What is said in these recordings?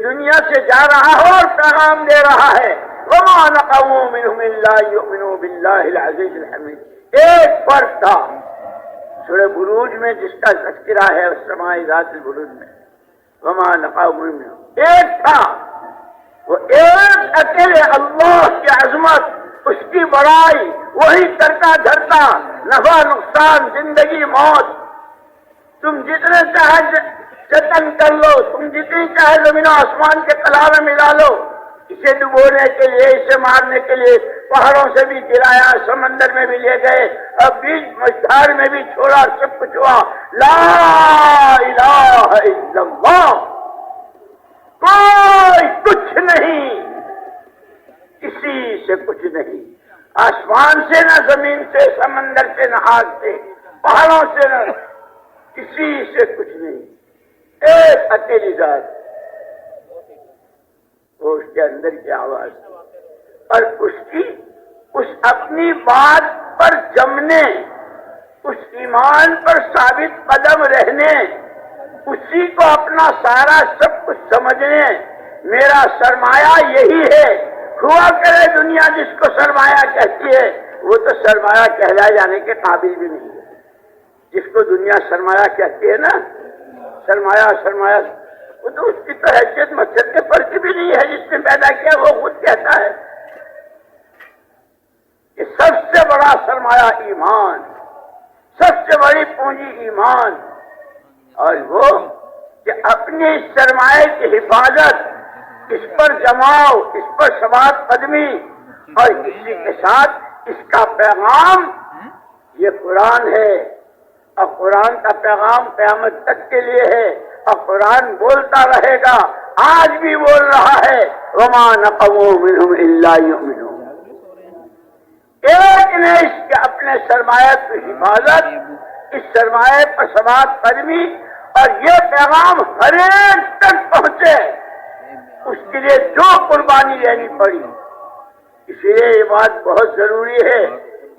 دنیا سے جا رہا ہو اور پیغام دے رہا ہے وما نقموا منهم الا يؤمنوا بالله العزيز الحميد۔ ایک فرق تھا سورہ بروج میں جس کا تذکرہ ہے والسماء ذات البروج میں، وما نقموا منهم، ایک تھا وہ ایک اکیلے اللہ کی عظمت، اس کی بڑائی، وہی کرتا دھرتا، نفع نقصان، زندگی موت، تم جتنے چاہے جتن کر لو، تم جتنی چاہے زمین و آسمان کے تلا میں ملا لو، اسے ڈبونے کے لیے، اسے مارنے کے لیے پہاڑوں سے بھی گرایا، سمندر میں بھی لے گئے، اب بیچ مجھار میں بھی چھوڑا، سب کچھ ہوا۔ لا الہ الا اللہ، کوئی کچھ نہیں، کسی سے کچھ نہیں، آسمان سے نہ زمین سے، سمندر سے نہ آگ سے، پہاڑوں سے نہ، کسی سے کچھ نہیں، ایک اکیلی ذات، وہ اس کے اندر کی آواز، اور اس اپنی بات پر جمنے، اس ایمان پر ثابت قدم رہنے، اسی کو اپنا سارا سب کچھ سمجھنے، میرا سرمایہ یہی ہے۔ ہوا کرے دنیا جس کو سرمایہ کہتی ہے، وہ تو سرمایہ کہلائے جانے کے قابل بھی نہیں ہے۔ جس کو دنیا سرمایہ کہتی ہے نا، سرمایہ، وہ تو اس کی تو حیثیت مسجد کے فرق بھی نہیں ہے، جس نے پیدا کیا وہ خود کہتا ہے کہ سب سے بڑا سرمایہ ایمان، سب سے بڑی پونجی ایمان، اور وہ کہ اپنے اس سرمایہ کی حفاظت، اس پر جماؤ، اس پر ثبات قدمی، اور اسی کے ساتھ اس کا پیغام یہ قرآن ہے، اور قرآن کا پیغام قیامت تک کے لیے ہے، اور قرآن بولتا رہے گا، آج بھی بول رہا ہے وما نقموا منهم الا يؤمنون۔ ایک نے اس کے اپنے سرمایہ کی حفاظت، اس سرمایہ پر ثبات قدمی، اور یہ پیغام ہر ایک تک پہنچے، اس کے لیے جو قربانی لینی پڑی۔ اس لیے یہ بات بہت ضروری ہے،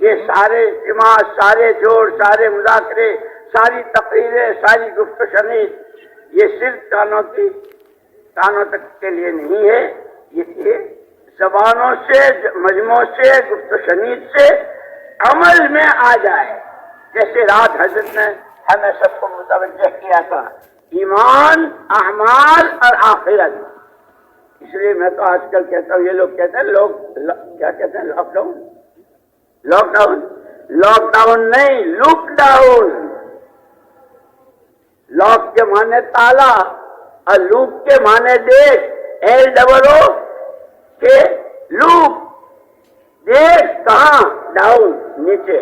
یہ سارے اجتماع، سارے جوڑ، سارے مذاکرے، ساری تقریریں، ساری گفت و شنید، یہ صرف کانوں تک کے لیے نہیں ہے، یہ زبانوں سے، مجموعوں سے، گفت و شنید سے عمل میں آ جائے۔ جیسے رات حضرت نے ہمیں سب کو متوجہ کیا تھا، ایمان، اعمال اور آخرت۔ اس لیے میں تو آج کل کہتا ہوں، یہ لوگ کہتے ہیں کیا کہتے ہیں، لاک ڈاؤن، لاک ڈاؤن نہیں، لوک ڈاؤن۔ لاک کے معنی تالا اور لوک کے معنی دیکھ، LOO کے لوک، دیکھ کہاں، ڈاؤن نیچے،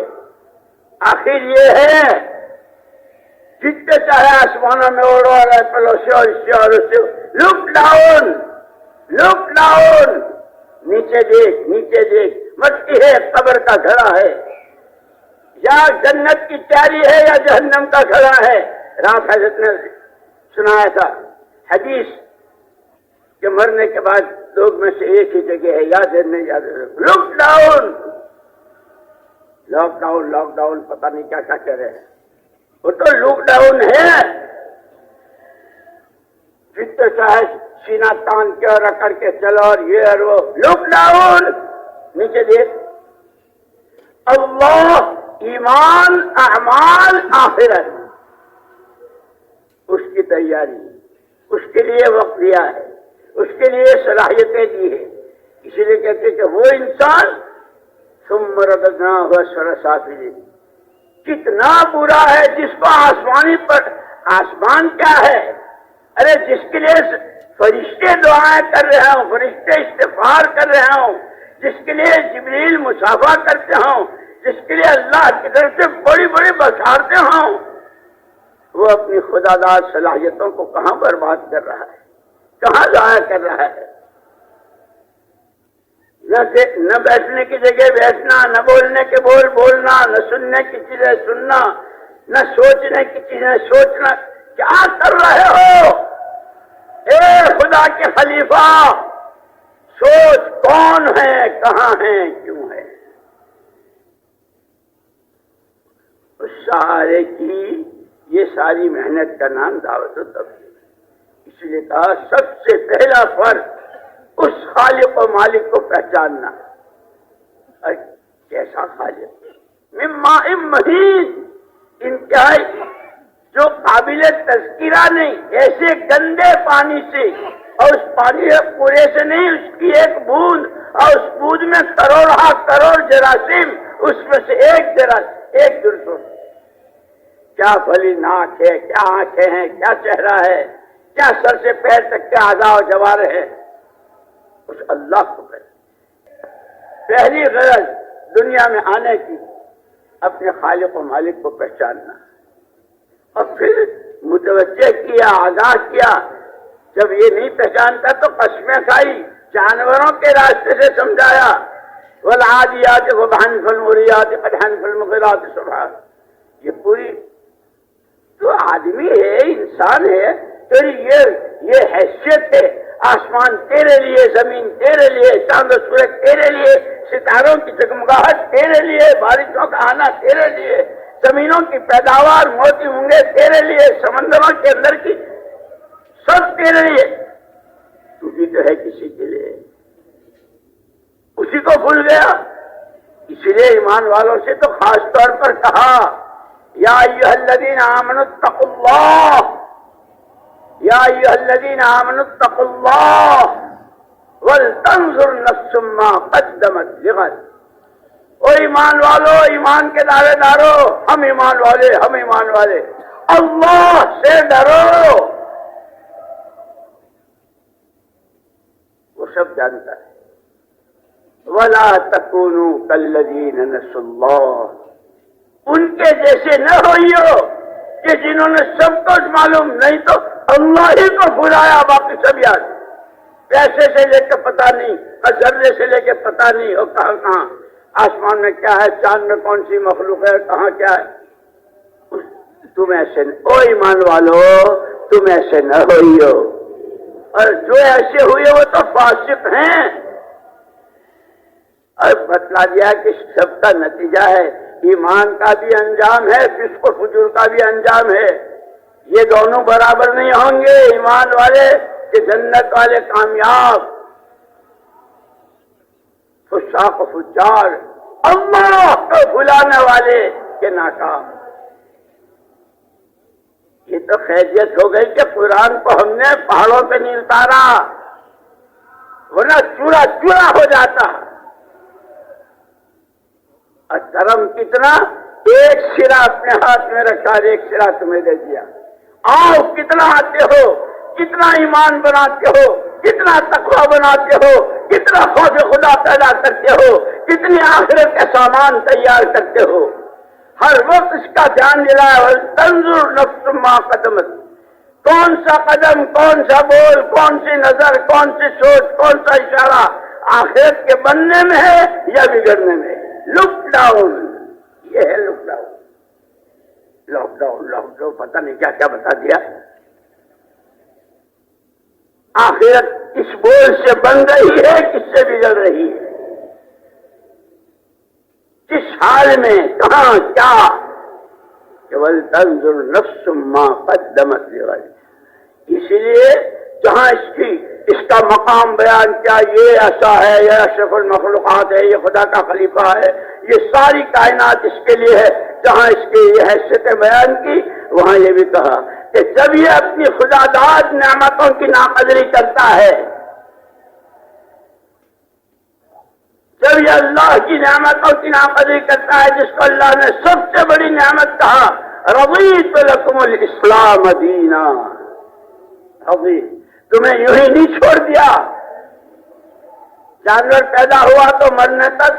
آخر یہ ہے جتنے چاہے آسمانوں میں اڑو اور پلو سے اور اس سے اور اس سے، لک ڈاؤن، لک ڈاؤن، نیچے دیکھ، نیچے دیکھ، مٹی ہے، قبر کا گھڑا ہے، یا جنت کی تیاری ہے یا جہنم کا گھڑا ہے۔ رات حضرت نے سنایا تھا حدیث کہ مرنے کے بعد لوگ میں سے ایک ہی جگہ ہے، یاد ہے نہیں یاد ہے، lockdown, lockdown, lockdown, پتہ نہیں کیا کیا کہہ رہے ہیں، وہ تو لک ڈاؤن ہے۔ جتنے چاہے سینہ تان کے اور رکڑ کے چلو اور یہ اور وہ، لک ڈاؤن، نیچے دیکھ، اللہ، ایمان، اعمال، آخرت، اس کی تیاری، اس کے لیے وقت دیا ہے، اس کے لیے صلاحیتیں دی ہے۔ اسی لیے کہتے ہیں کہ وہ انسان ثم رددناہ اسفل سافلین، کتنا برا ہے جس کو آسمانی پر، آسمان کیا ہے، ارے جس کے لیے فرشتے دعائیں کر رہے ہوں، فرشتے استغفار کر رہے ہوں، جس کے لیے جبریل مصافحہ کرتے ہوں، جس کے لیے اللہ کی طرف سے بڑی بڑی بشارتیں ہوں، وہ اپنی خدا داد صلاحیتوں کو کہاں برباد کر رہا ہے، کہاں ضائع کر رہا ہے۔ نہ بیٹھنے کی جگہ بیٹھنا، نہ بولنے کے بول بولنا، نہ سننے کی چیزیں سننا، نہ سوچنے کی چیزیں سوچنا، کیا کر رہے ہو اے خدا کے خلیفہ؟ سوچ کون ہے، کہاں ہے، کیوں ہے۔ اس سارے کی، یہ ساری محنت کا نام دعوت و تبلیغ ہے۔ اس لیے کہا سب سے پہلا فرض اس خالق و مالک کو پہچاننا. اور کیسا خالق؟ من ماء مہین، انتہائی جو قابل تذکرہ نہیں، ایسے گندے پانی سے، اور اس پانی پورے سے نہیں، اس کی ایک بوند، اور اس بوند میں کروڑ جراثیم، اس میں سے ایک جرثوم. کیا بھلی ناک ہے، کیا آنکھیں ہیں، کیا چہرہ ہے، کیا سر سے پیر تک کے اعضاء و جوارح ہے، اس اللہ کو کہتے. پہلی غرض دنیا میں آنے کی اپنے خالق و مالک کو پہچاننا، اور پھر متوجہ کیا، آگاہ کیا. جب یہ نہیں پہچانتا تو قسمیں کھائی، جانوروں کے راستے سے سمجھایا. والعادیات ضبحا فالموریات قدحا فالمغیرات صبحا. یہ پوری تو آدمی ہے، انسان ہے، تیری یہ حیثیت ہے. آسمان تیرے لیے، زمین تیرے لیے، چاند و سورج تیرے لیے، ستاروں کی جگمگاہٹ تیرے لیے، بارشوں کا آنا تیرے لیے، زمینوں کی پیداوار، موتی مونگے تیرے لیے، سمندروں کے اندر کی سب تیرے لیے. تو بھی تو ہے کسی کے لیے، اسی کو بھول گیا. اسی لیے ایمان والوں سے تو خاص طور پر کہا یا ایھا الذین آمنوا اتقوا اللہ، یا ایھا الذین آمنوا اتقوا اللہ ولتنظر نفس ما قدمت لغد. او ایمان والو، ایمان کے دعوے دارو، ہم ایمان والے، اللہ سے ڈرو. وہ سب جانتا ہے. وَلَا تَكُونُوا كَالَّذِينَ نَسُوا اللَّهَ، ان کے جیسے نہ ہوئیو کہ جنہوں نے سب کچھ معلوم نہیں تو اللہ ہی کو بھلایا، باقی سب یاد. پیسے سے لے کے پتہ نہیں، اور ذرے سے لے کے پتہ نہیں، اور کہاں آسمان میں کیا ہے، چاند میں کون سی مخلوق ہے، کہاں کیا ہے. تم ایسے او ایمان والو، تم ایسے نہ ہوئیو. اور جو ایسے ہوئے وہ تو فاسق ہیں. اور بتلا دیا کہ سب کا نتیجہ ہے، ایمان کا بھی انجام ہے، فسق و فجور کا بھی انجام ہے. یہ دونوں برابر نہیں ہوں گے. ایمان والے کہ جنت والے کامیاب، فساق و فجار اللہ کو بھلانے والے کے ناکام. یہ تو خیریت ہو گئی کہ قرآن کو ہم نے پہاڑوں پہ نہیں اتارا، ورنہ چورا چورا ہو جاتا. اور کرم کتنا، ایک سرا اپنے ہاتھ میں رکھا، ایک سرا تمہیں دے دیا. آؤ کتنا آتے ہو، کتنا ایمان بناتے ہو، کتنا تقویٰ بناتے ہو، کتنا خوف خدا پیدا کرتے ہو، کتنی آخرت کے سامان تیار کرتے ہو. ہر وقت اس کا دھیان دلایا. تنظر نفس ما قدمت، کون سا قدم، کون سا بول، کون سی نظر، کون سی سوچ، کون سا اشارہ آخرت کے بننے میں ہے یا بگڑنے میں. لک ڈاؤن، یہ ہے لک ڈاؤن. لاک ڈاؤن پتہ نہیں کیا کیا بتا دیا. آخرت کس بول سے بن رہی ہے، کس سے بگڑ رہی ہے، کس حال میں، کہاں کیا. وَلْتَنظُرْ نَفْسٌ مَّا قَدَّمَتْ لِغَدٍ. اسی لیے جہاں اس کا مقام بیان کیا، یہ ایسا ہے، یہ اشرف المخلوقات ہے، یہ خدا کا خلیفہ ہے، یہ ساری کائنات اس کے لیے ہے. جہاں اس کی یہ حیثیتیں بیان کی، وہاں یہ بھی کہا کہ جب یہ اپنی خدا داد نعمتوں کی ناقدری کرتا ہے، جب یہ اللہ کی نعمتوں کی ناقدری کرتا ہے، جس کو اللہ نے سب سے بڑی نعمت کہا رضیت لکم الاسلام دینا. تمہیں یوں ہی نہیں چھوڑ دیا. جانور پیدا ہوا تو مرنے تک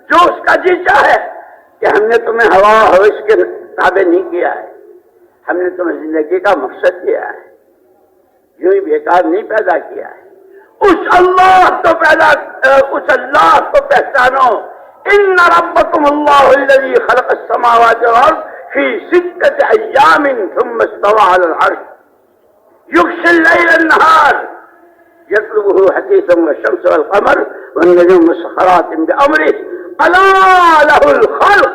جو اس کا جی چاہے، کہ ہم نے تمہیں ہوا ہوش کے تابع نہیں کیا ہے، ہم نے تمہیں زندگی کا مقصد کیا ہے، یوں ہی بیکار نہیں پیدا کیا ہے. اس اللہ کو پہچانو. ان ربکم اللہ الذی خلق السماوات والارض فی 6 ایام ثم استوى علی العرش یغشی اللیل النہار یطلبہ حثیثا والشمس والقمر والنجوم مسخرات بامرہ الا لہ الخلق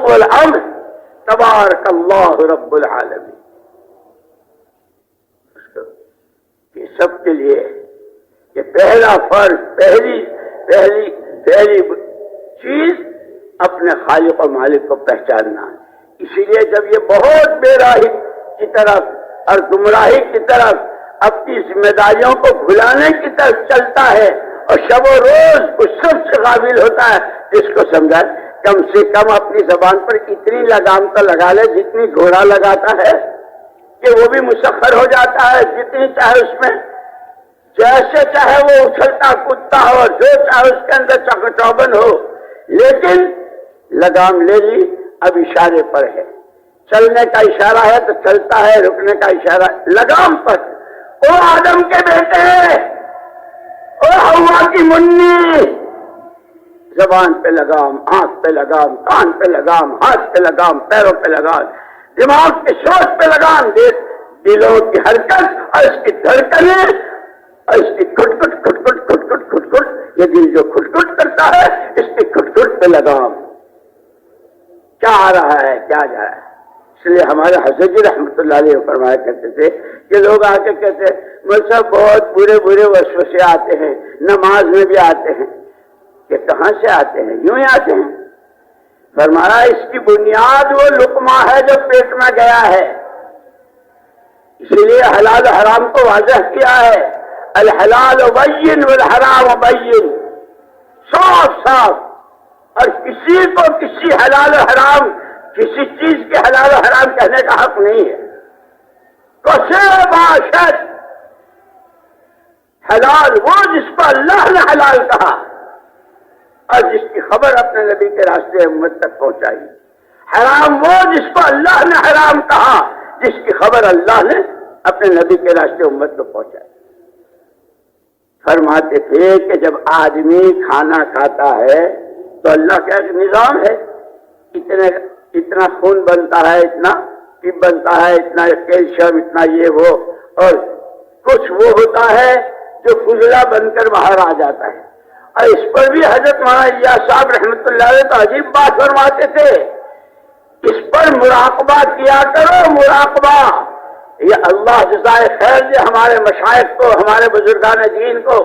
والامر تبارک اللہ رب العالمین. سب کے لیے کہ پہلا فرض، پہلی چیز اپنے خالق و مالک کو پہچاننا. اسی لیے جب یہ بہت بے راہی کی طرف اور گمراہی کی طرف اپنی ذمہ داریوں کو بھلانے کی طرف چلتا ہے اور شب و روز اس سب سے غافل ہوتا ہے، اس کو سمجھا کم سے کم اپنی زبان پر اتنی لگام تو لگا لے جتنی گھوڑا لگاتا ہے کہ وہ بھی مسخر ہو جاتا ہے، جتنی چاہے اس میں جیسے چاہے وہ اچھلتا کودتا ہو، جو چاہے اس کے اندر چوبن ہو، لیکن لگام لے لی، اب اشارے پر ہے. چلنے کا اشارہ ہے تو چلتا ہے، رکنے کا اشارہ لگام پر. او آدم کے بیٹے، او ہوا کی منی، زبان پہ لگام، آنکھ پہ لگام، کان پہ لگام، ہاتھ پہ لگام، پیروں پہ لگام، دماغ کی سوچ پہ لگام، دلوں کی حرکت اور اس کی دھڑکنیں اور اس کی کھٹ کھٹ، یہ دل جو کھٹ کھٹ کرتا ہے اس کی کھٹ کھٹ پہ لگام. کیا آ رہا ہے، کیا جا رہا ہے. اس لیے ہمارے حضرت جی رحمۃ اللہ علیہ فرمایا کرتے تھے کہ لوگ آ کے کہتے ہیں مجھ سے بہت برے وسوسے آتے ہیں، نماز میں بھی آتے ہیں. کہ کہاں سے آتے ہیں؟ یوں ہی آتے ہیں. فرمایا اس کی بنیاد وہ لقمہ ہے جو پیٹ میں گیا ہے. اسی لیے حلال حرام کو واضح کیا ہے، الحلال بین والحرام بین، صاف. اور کسی کو کسی حلال و حرام، کسی چیز کے حلال و حرام کہنے کا حق نہیں ہے. کسے باشد، حلال وہ جس کو اللہ نے حلال کہا اور جس کی خبر اپنے نبی کے راستے امت تک پہنچائی. حرام وہ جس کو اللہ نے حرام کہا، جس کی خبر اللہ نے اپنے نبی کے راستے امت کو پہنچائی. فرماتے تھے کہ جب آدمی کھانا کھاتا ہے تو اللہ کا ایک نظام ہے، اتنا خون بنتا ہے، اتنا ٹب بنتا ہے، اتنا کیلشیم، اتنا یہ وہ، اور کچھ وہ ہوتا ہے جو فضلہ بن کر باہر آ جاتا ہے. اور اس پر بھی حضرت مولانا الیاس صاحب رحمۃ اللہ علیہ تو عجیب بات فرماتے تھے، اس پر مراقبہ کیا کرو، مراقبہ. یہ اللہ جزائے خیر دے ہمارے مشائخ کو، ہمارے بزرگان دین کو،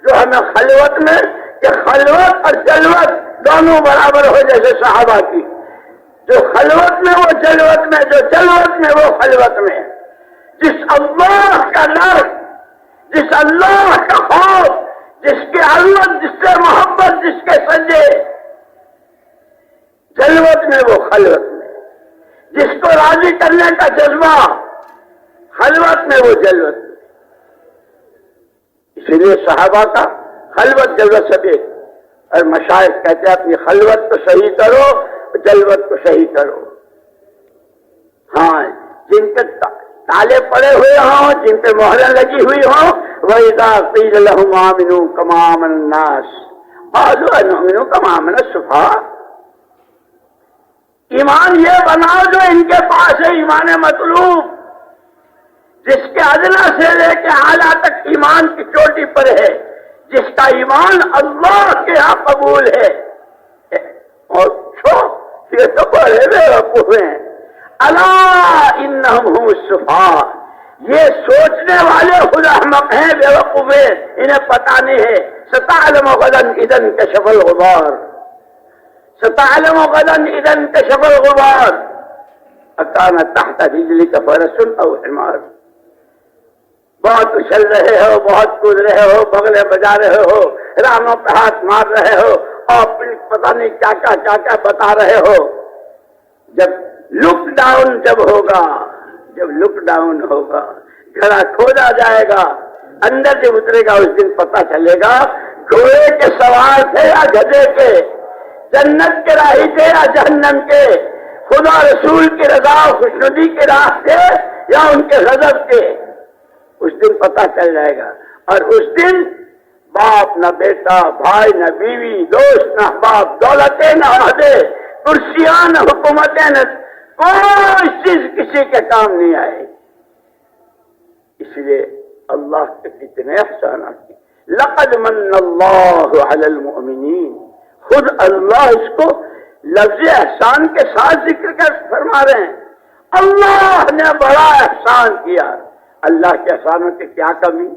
جو ہمیں خلوت میں، کہ خلوت اور جلوت دونوں برابر ہو جیسے صحابہ کی، جو خلوت میں وہ جلوت میں، جو جلوت میں وہ خلوت میں. جس اللہ کا ڈر، جس اللہ کا خوف، جس کے علت، جس سے محبت، جس کے سجے، جلوت میں وہ خلوت میں. جس کو راضی کرنے کا جذبہ، خلوت میں وہ جلوت میں. اسی لیے صحابہ کا خلوت جلوت سب ایک، اور مشائخ کہتے ہیں اپنی خلوت کو صحیح کرو، جلوت کو صحیح کرو. ہاں، جن کے تالے پڑے ہوئے ہوں، جن پہ مہریں لگی ہوئی ہوں، وَإِذَا قِيلَ لَهُمْ آمِنُوا كَمَا آمَنَ النَّاسُ قَالُوا أَنُؤْمِنُ كَمَا آمَنَ السُّفَهَاءُ. ایمان یہ بناؤ جو ان کے پاس ہے، ایمان مطلوب، جس کے ادنا سے لے کے اعلیٰ تک ایمان کی چوٹی پر ہے، جس کا ایمان اللہ کے ہاں قبول ہے. اور یہ تو بڑے بیوقوف ہیں. الا انہم هم السفہاء، یہ سوچنے والے خود احمق ہیں، بیوقوف ہیں، انہیں پتہ نہیں ہے. ستعلم غدا اذا انکشف الغبار، ستعلم غدا اذا انکشف الغبار اکان تحت رجلک فرس او حمار. بہت اچھل رہے ہو، بہت کود رہے ہو، بغلے بجا رہے ہو، رانوں پہ ہاتھ مار رہے ہو، اور پتہ نہیں کیا کیا بتا رہے ہو. جب لک ڈاؤن جب لک ڈاؤن ہوگا، گھڑا کھودا جائے گا، اندر جب اترے گا اس دن پتہ چلے گا گھوڑے کے سوار تھے یا گدھے کے، جنت کے راہی تھے یا جہنم کے، خدا رسول کی رضا خوشنودی کے راہ تھے یا ان کے غضب کے. اس دن پتہ چل جائے گا. اور اس دن باپ نہ بیٹا، بھائی نہ بیوی، دوست نہ احباب، دولتیں نہ عہدے، کرسیاں نہ حکومتیں، نہ کوئی چیز کسی کے کام نہیں آئے. اس لیے اللہ کے کتنے احسانات ہیں. لقد من اللہ علی المؤمنین، خود اللہ اس کو لفظ احسان کے ساتھ ذکر کر فرما رہے ہیں. اللہ نے بڑا احسان کیا. اللہ کے احسانوں کی کیا کمی؟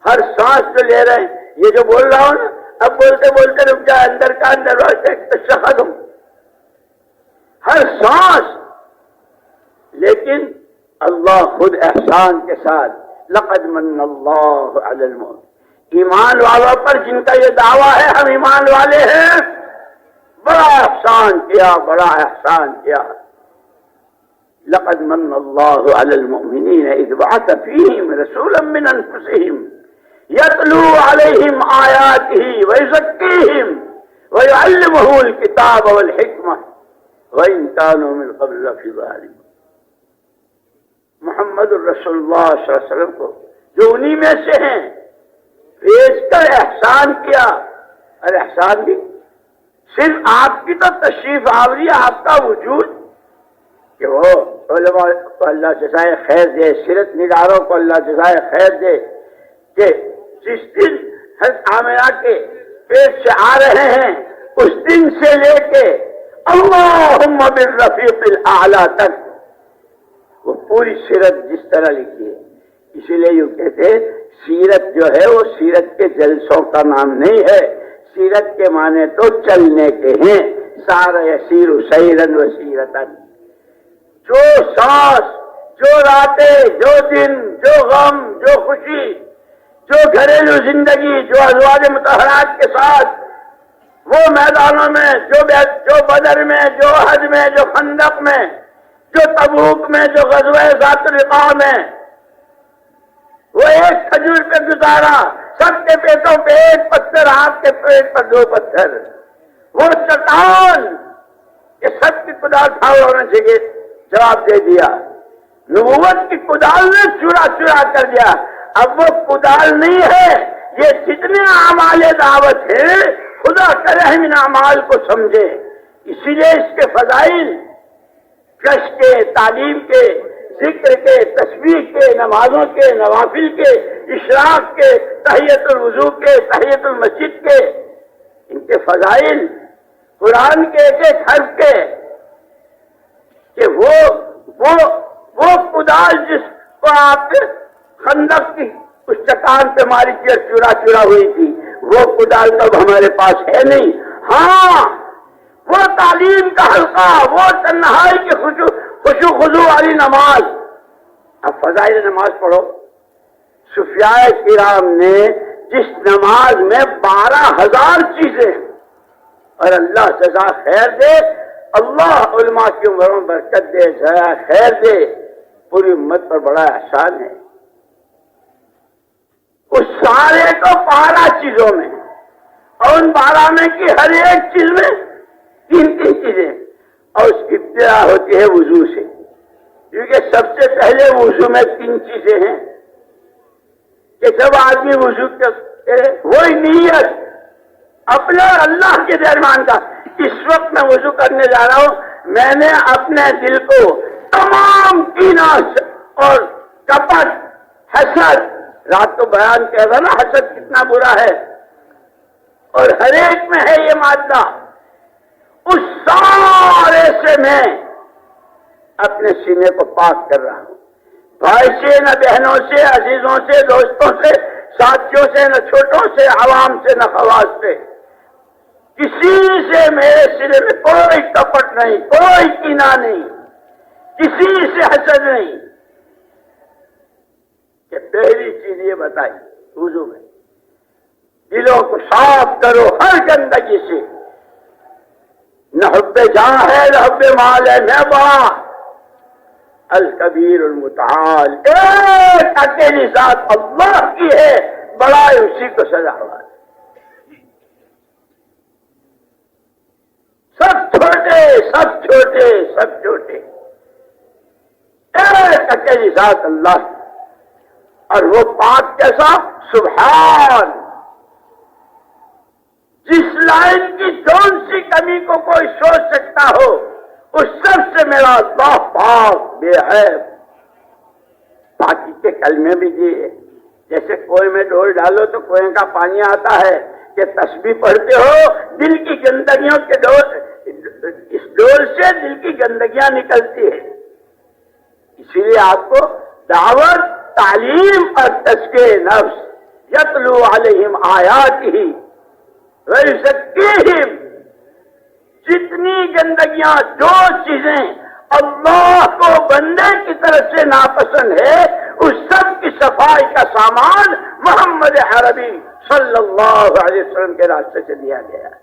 ہر سانس جو لے رہے ہیں، یہ جو بول رہا ہوں نا، اب بولتے بولتے رک جائے، اندر کا اندر تشہد ہوں، ہر سانس. لیکن اللہ خود احسان کے ساتھ لقد من اللہ علی المؤمنین، ایمان والوں پر جن کا یہ دعویٰ ہے ہم ایمان والے ہیں، بڑا احسان کیا، بڑا احسان کیا. لقد من اللہ علی المؤمنین اذ بعث فیہم رسولا من انفسہم یتلو علیہم آیاتہ ویزکیہم ویعلمہم الکتاب والحکمہ وإن كانوا من قبل لفی ضلال. محمد الرسول اللہ صلی اللہ علیہ وسلم کو جو انہی میں سے ہیں بھیج کر احسان کیا. اور احسان بھی صرف آپ کی تو تشریف آوری، آپ کا وجود، کہ وہ علماء کو اللہ جزائے خیر دے، سیرت نگاروں کو اللہ جزائے خیر دے، کہ جس دن حضرت آمنہ کے پیٹ سے آ رہے ہیں اس دن سے لے کے اللہم بالرفیق الاعلی تک وہ پوری سیرت جس طرح لکھی ہے. اسی لیے یوں کہتے ہیں سیرت جو ہے وہ سیرت کے جلسوں کا نام نہیں ہے، سیرت کے معنی تو چلنے کے ہیں. سارا یسیر سیرن و سیرتن، جو سانس، جو راتیں، جو دن، جو غم، جو خوشی، جو گھریلو زندگی، جو ازواج مطہرات کے ساتھ وہ میدانوں میں، جو بدر میں، جو حج میں، جو خندق میں، جو تبوک میں، جو غزوہ ذات الرقاع میں، وہ ایک کھجور پہ گزارا، سب کے پیٹوں پہ ایک پتھر، آپ کے پیٹ پر 2 پتھر، وہ چٹان، یہ سب کی کدال ٹھاؤ ہونا چاہیے. جواب دے دیا، نبوت کی کدال نے چورا چورا کر دیا. اب وہ کدال نہیں ہے، یہ جتنے اعمال دعوت ہیں خدا کرے ہم ان اعمال کو سمجھے. اسی لیے اس کے فضائل، کش کے، تعلیم کے، ذکر کے، تسبیح کے، نمازوں کے، نوافل کے، اشراق کے، تحیۃ الوضو کے، تحیۃ المسجد کے، ان کے فضائل، قرآن کے ایک ایک حرف کے، کہ وہ کدال جس کو آپ خندق کی اس چٹان پہ ماری تھی اور چورا چورا ہوئی تھی، وہ کدال تو اب ہمارے پاس ہے نہیں. ہاں وہ تعلیم کا حلقہ، وہ تنہائی کی خشوع خضوع والی نماز. اب فضائل نماز پڑھو. صوفیاء کرام نے جس نماز میں 12,000 چیزیں، اور اللہ جزا خیر دے، اللہ علماء کی عمروں میں برکت دے، جزا خیر دے، پوری امت پر بڑا احسان ہے. اس سارے کو 12 چیزوں میں، اور ان 12 میں کی ہر ایک چیز میں 3 چیزیں، اور اس کی ابتدا ہوتی ہے وضو سے، کیونکہ سب سے پہلے وضو میں 3 چیزیں ہیں کہ جب آدمی وضو کرے وہی نیت اپنے اور اللہ کے درمیان کا. اس وقت میں وضو کرنے جا رہا ہوں، میں نے اپنے دل کو تمام کینہ اور کپٹ، حسد، رات کو بیان کہہ رہا نا حسد کتنا برا ہے، اور ہر ایک میں ہے یہ مادہ، اس سارے سے میں اپنے سینے کو پاک کر رہا ہوں. بھائی سے، نہ بہنوں سے، عزیزوں سے، دوستوں سے، ساتھیوں سے، نہ چھوٹوں سے، عوام سے، نہ خواص سے، کسی سے میرے سینے میں کوئی کپٹ نہیں، کوئی کینہ نہیں، کسی سے حسد نہیں. کہ پہلی چیز یہ بتائی وضو میں دلوں کو صاف کرو ہر گندگی سے. نہ حب جاں ہے، نہ حب مال ہے، نہ بڑا الکبیر المتعال، ایک اکیلی ذات اللہ کی ہے، بڑا اسی کو سزا ہوا ہے. سب چھوٹے، سب چھوٹے، سب چھوٹے، ایک اکیلی ذات اللہ. اور وہ پاک کیسا؟ سبحان. جس لائن کی جون سی کمی کو کوئی سوچ سکتا ہو، اس سب سے میرا اللہ پاک بے عیب. پاکی کے کلمے بھی دیے، جیسے کنویں میں ڈول ڈالو تو کنویں کا پانی آتا ہے، کہ تسبیح پڑھتے ہو دل کی گندگیوں کے اس ڈول سے دل کی گندگیاں نکلتی ہیں. اسی لیے آپ کو دعوت، تعلیم اور تزکیہ نفس یتلو علیہم آیاتہ ویزکیہم، جتنی گندگیاں، جو چیزیں اللہ کو بندے کی طرف سے ناپسند ہے، اس سب کی صفائی کا سامان محمد عربی صلی اللہ علیہ وسلم کے راستے سے دیا گیا ہے۔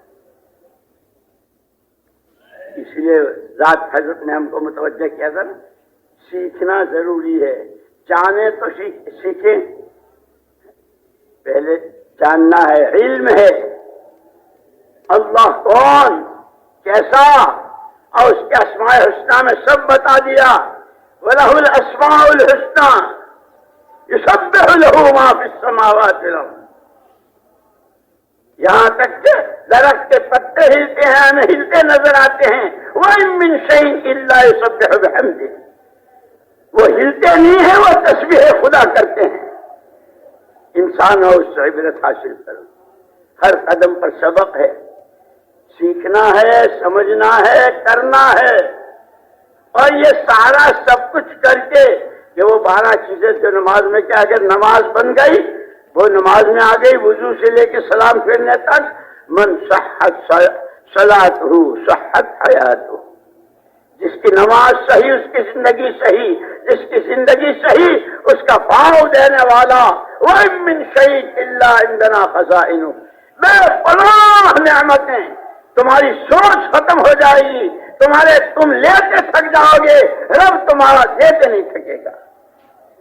اس لیے ذات حضرت نے ہم کو متوجہ کیا تھا نا، سیکھنا ضروری ہے، جانے تو سیکھیں، پہلے جاننا ہے، علم ہے اللہ کون کیسا، اور اس کے اسماء الحسنہ میں سب بتا دیا، وَلَهُ الْأَسْمَاءُ الْحُسْنَى يُسَبِّحُ لَهُ مَا فِي السَّمَاوَاتِ وَالْأَرْضِ، یہاں تک کہ درخت کے پتے ہلتے ہیں، ہمیں ہلتے نظر آتے ہیں، وَإِن مِّن شَيْءٍ إِلَّا يُسَبِّحُ بِحَمْدِهِ، وہ ہلتے نہیں ہیں، وہ تسبیح خدا کرتے ہیں۔ انسان ہو، اس سے عبرت حاصل کرو، ہر قدم پر سبق ہے، سیکھنا ہے، سمجھنا ہے، کرنا ہے، اور یہ سارا سب کچھ کر کے کہ وہ 12 چیزیں جو نماز میں کیا، اگر نماز بن گئی وہ نماز میں آ گئی، وضو سے لے کے سلام پھیرنے تک، من صحت صلاتہ صحت حیاتہ، جس کی نماز صحیح اس کی زندگی صحیح، جس کی زندگی صحیح اس کا پاؤں دینے والا، وَإِن مِّن شَيْءٍ إِلَّا عِندَنَا خَزَائِنُهُ، بے پناہ نعمتیں، تمہاری سوچ ختم ہو جائے گی، تم لیتے تھک جاؤ گے، رب تمہارا دیتے نہیں تھکے گا،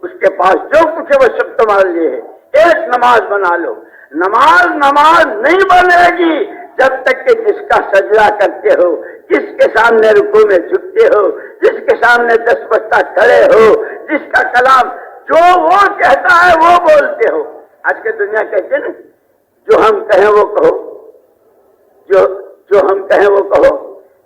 اس کے پاس جو کچھ ہے وہ سب تمہارے لیے ہے۔ ایک نماز بنا لو، نماز نہیں بنے گی جب تک کہ جس کا سجدہ کرتے ہو، جس کے سامنے رکوع میں جھکتے ہو، جس کے سامنے 10 بستہ کھڑے ہو، جس کا کلام جو وہ کہتا ہے وہ بولتے ہو۔ آج کے دنیا کہتے ہیں نا، جو ہم کہیں وہ کہو، جو ہم کہیں وہ کہو،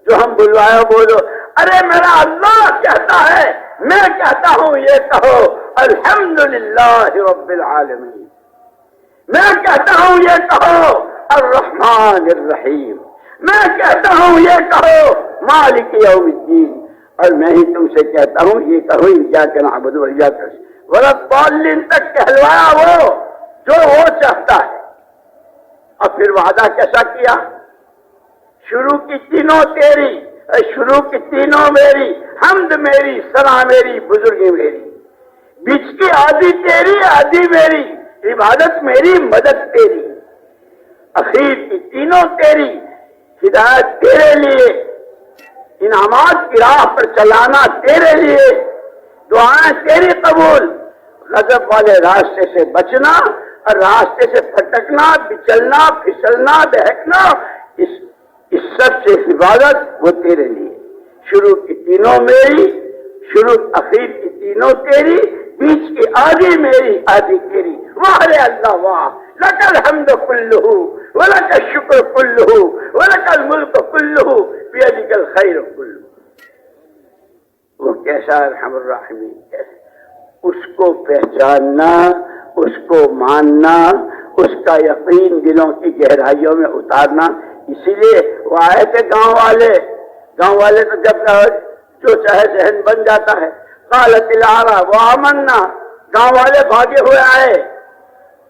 جو ہم بلوائے بولو۔ ارے میرا اللہ کہتا ہے، میں کہتا ہوں یہ کہو الحمدللہ رب العالمین، میں کہتا ہوں یہ کہو الرحمن الرحیم، میں کہتا ہوں یہ کہو مالک یوم الدین، اور میں ہی تم سے کہتا ہوں یہ کہو ایاک نعبد و ایاک نستعین، ولا الضالین تک کہلوایا وہ جو وہ چاہتا ہے۔ اور پھر وعدہ کیسا کیا، شروع کی تینوں تیری، شروع کی تینوں میری، حمد میری، ثنا میری، بزرگی میری، بیچ کی آدھی تیری، آدھی میری، عبادت میری، مدد تیری، اخیر کی تینوں تیری، ہدایت تیرے لیے، انعامات کی راہ پر چلانا تیرے لیے، دعائیں تیری قبول، غضب والے راستے سے بچنا اور راستے سے پھٹکنا، بچلنا، پھسلنا، بہکنا، اس سب سے حفاظت وہ تیرے لیے۔ شروع کی تینوں میری، شروع اخیر کی تینوں تیری، بیچ کی آدھی میری، آدھی تیری۔ واہ رے اللہ واہ، لک الحمد کلہ ولک الشکر کلہ ولک الملک کلہ بیدک الخیر کلہ۔ وہ کیسا ارحم الراحمین، اس کو پہچاننا، اس کو ماننا، اس کا یقین دلوں کی گہرائیوں میں اتارنا۔ اسی لیے وہ آئے تھے گاؤں والے تو جب جو چاہے ذہن بن جاتا ہے، قالت الاعراب آمنا، گاؤں والے بھاگے ہوئے آئے،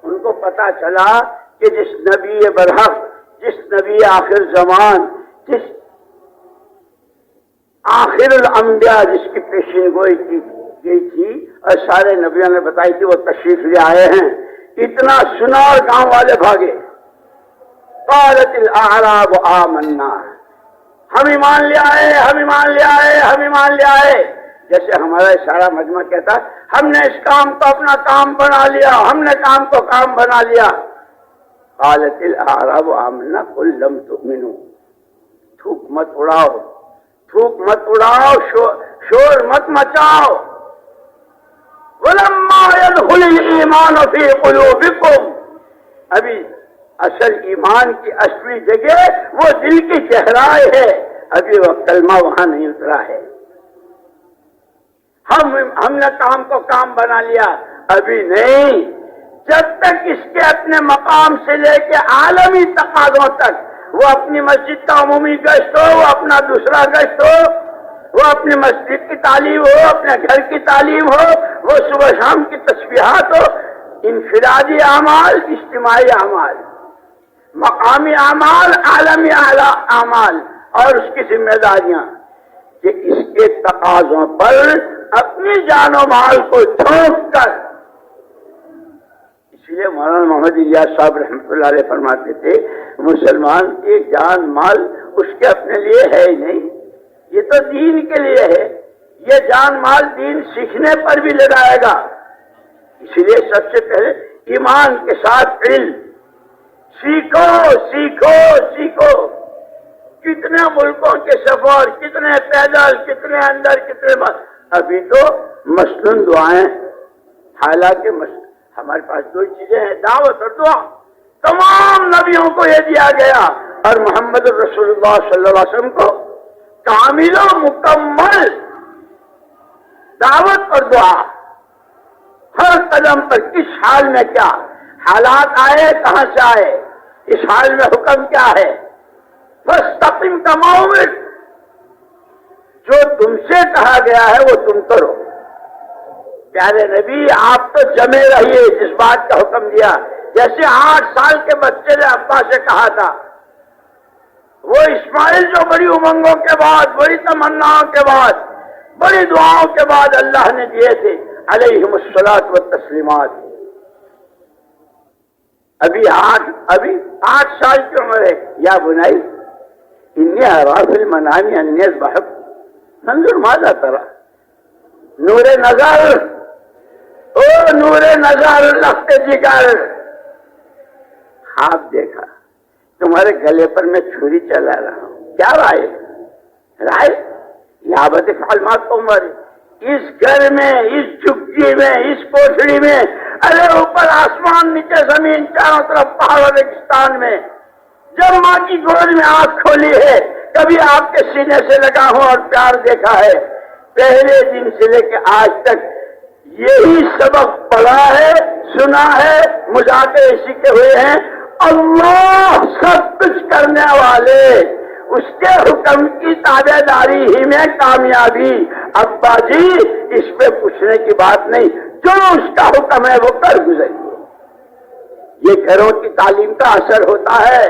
ان کو پتا چلا کہ جس نبی برحق، جس نبی آخر زمان، جس آخر الانبیاء جس کی پیشین گوئی کی گئی تھی اور سارے نبیوں نے بتائی تھی، وہ تشریف لے آئے ہیں۔ اتنا سنا اور گاؤں والے بھاگے، قالت الاعراب آمنا، ہم ایمان لے آئے، ہم ایمان لے آئے، ہم ایمان لے آئے، جیسے ہمارا سارا مجمع کہتا ہے ہم نے اس کام کو اپنا کام بنا لیا، ہم نے کام کو کام بنا لیا۔ قالت الاعراب آمنا قل لم تؤمنوا، تھوک مت اڑاؤ، تھوک مت اڑاؤ، شور مت مچاؤ، ولما يدخل الایمان فی قلوبکم، ابھی اصل ایمان کی اصلی جگہ وہ دل کی گہرائی ہے، ابھی وہ کلمہ وہاں نہیں اترا ہے۔ ہم نے کام کو کام بنا لیا، ابھی نہیں، جب تک اس کے اپنے مقام سے لے کے عالمی تقاضوں تک، وہ اپنی مسجد کا عمومی گشت ہو، وہ اپنا دوسرا گشت ہو، وہ اپنی مسجد کی تعلیم ہو، اپنے گھر کی تعلیم ہو، وہ صبح شام کی تسبیحات ہو، انفرادی اعمال، اجتماعی اعمال، مقامی اعمال، عالمی اعمال، اور اس کی ذمہ داریاں کہ اس کے تقاضوں پر اپنی جان و مال کو جھونک کر. اس لیے مولانا محمد الیاس صاحب رحمۃ اللہ علیہ فرماتے تھے مسلمان کی جان مال اس کے اپنے لیے ہے ہی نہیں، یہ تو دین کے لیے ہے. یہ جان مال دین سیکھنے پر بھی لگائے گا. اس لیے سب سے پہلے ایمان کے ساتھ علم سیکھو سیکھو سیکھو. کتنے ملکوں کے سفر، کتنے پیدل، کتنے اندر، کتنے ابھی تو مسنون دعائیں. حالانکہ ہمارے پاس دو چیزیں ہیں، دعوت اور دعا. تمام نبیوں کو یہ دیا گیا اور محمد رسول اللہ صلی اللہ علیہ وسلم کو کامل و مکمل دعوت اور دعا. ہر قدم پر کس حال میں کیا حالات آئے، کہاں سے آئے، اس حال میں حکم کیا ہے. فاستقم کما امرت، جو تم سے کہا گیا ہے وہ تم کرو. پیارے نبی آپ تو جمے رہیے، جس بات کا حکم دیا. جیسے 8 سال کے بچے نے ابا سے کہا تھا، وہ اسماعیل جو بڑی امنگوں کے بعد، بڑی تمناؤں کے بعد، بڑی دعاؤں کے بعد اللہ نے دیے تھے علیہم الصلاۃ والتسلیمات. ابھی 8 سال کی عمر ہے. یا بنائی انی ارا فی المنام انی اذبحک فانظر ماذا تری. نور نظر، او نور نظر، لخت جگر، خواب دیکھا تمہارے گلے پر میں چھری چلا رہا ہوں. کیا رائے یا بت فعل ما تؤمر. اس گھر میں، اس جھگی میں، اس کوٹھڑی میں، ارے اوپر آسمان، نیچے زمین، چاروں طرف پہاڑ اور ریگستان میں، جب ماں کی گود میں آنکھ کھولی ہے کبھی آپ کے سینے سے لگا ہوں اور پیار دیکھا ہے. پہلے دن سے لے کے آج تک یہی سبق پڑھا ہے، سنا ہے، مذاکرے سیکھے ہوئے ہیں. اللہ سب کچھ کرنے والے، اس کے حکم کی تابع داری ہی میں کامیابی. ابا جی اس پہ پوچھنے کی بات نہیں، جو اس کا حکم ہے وہ کر گزریے. یہ گھروں کی تعلیم کا اثر ہوتا ہے.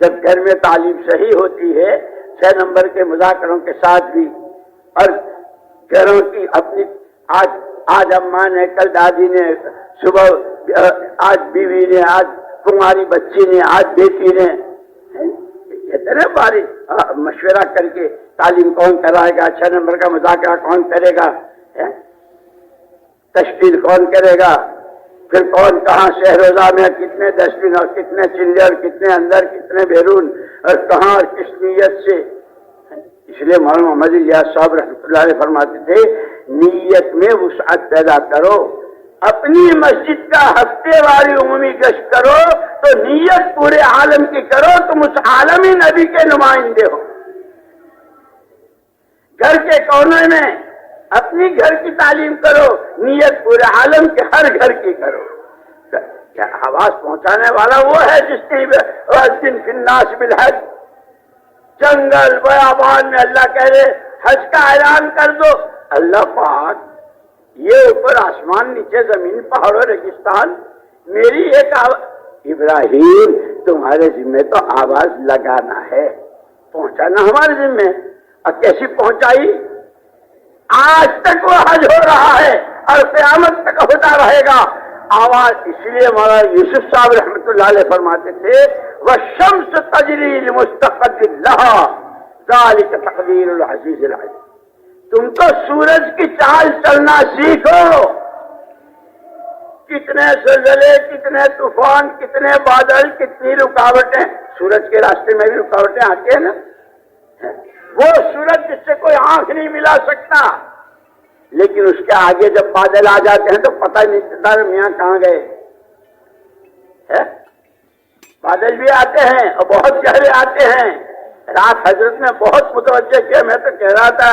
جب گھر میں تعلیم صحیح ہوتی ہے 6 نمبر کے مذاکروں کے ساتھ بھی، اور گھروں کی اپنی آج اماں نے، کل دادی نے، صبح آج بیوی نے، آج کماری بچی نے، آج بیٹی نے، کہتے ہیں باری مشورہ کر کے تعلیم کون کرائے گا، 6 نمبر کا مذاکرہ کون کرے گا، تشکیل کون کرے گا، پھر کون کہاں شہروزہ میں کتنے ڈسٹبن اور کتنے چلے اور کتنے اندر کتنے بیرون اور کہاں اور کس نیت سے. اس لیے مولانا محمد الیاس صاحب رحمۃ اللہ علیہ فرماتے تھے نیت میں وسعت پیدا کرو. اپنی مسجد کا ہفتے والی عمومی گشت کرو تو نیت پورے عالم کی کرو، تم اس عالمی نبی کے نمائندے ہو. گھر کے کونے میں اپنی گھر کی تعلیم کرو، نیت پورے عالم کے ہر گھر کی کرو. کیا آواز پہنچانے والا وہ ہے جس کی دن فی الناس بالحج، جنگل بیابان میں اللہ کہہ رہے حج کا اعلان کر دو. اللہ پاک یہ اوپر آسمان، نیچے زمین، پہاڑ اور ریگستان، میری ایک ابراہیم تمہارے ذمے تو آواز لگانا ہے، پہنچانا ہمارے ذمے. اور کیسی پہنچائی؟ آج تک وہ حج ہو رہا ہے اور قیامت تک ہوتا رہے گا آواز. اس لیے مولانا یوسف صاحب رحمۃ اللہ علیہ فرماتے تھے والشمس تجری لمستقر لها ذلك تقدیر العزیز العلیم. تم تو سورج کی چال چلنا سیکھو. کتنے زلزلے، کتنے طوفان، کتنے بادل، کتنی رکاوٹیں. سورج کے راستے میں بھی رکاوٹیں آتی ہیں نا. وہ سورج جس سے کوئی آنکھ نہیں ملا سکتا، لیکن اس کے آگے جب بادل آ جاتے ہیں تو پتہ نہیں چلتا میاں کہاں گئے. بادل بھی آتے ہیں اور بہت گہرے آتے ہیں. رات حضرت نے بہت متوجہ کیا. میں تو کہہ رہا تھا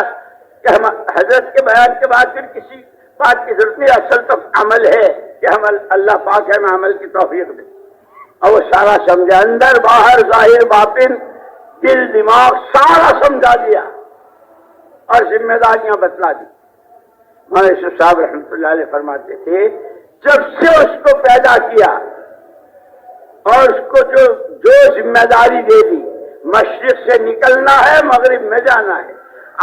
کہ ہم حضرت کے بیان کے بعد پھر کسی بات کی ضرورت نہیں، اصل تو عمل ہے کہ ہم اللہ پاک ہے میں عمل کی توفیق دے. اور وہ سارا سمجھا، اندر باہر ظاہر باطن، دل دماغ سارا سمجھا دیا اور ذمہ داریاں بتلا دی. مولانا یوسف صاحب رحمۃ اللہ علیہ فرماتے تھے جب سے اس کو پیدا کیا اور اس کو جو ذمہ داری دے دی مشرق سے نکلنا ہے مغرب میں جانا ہے،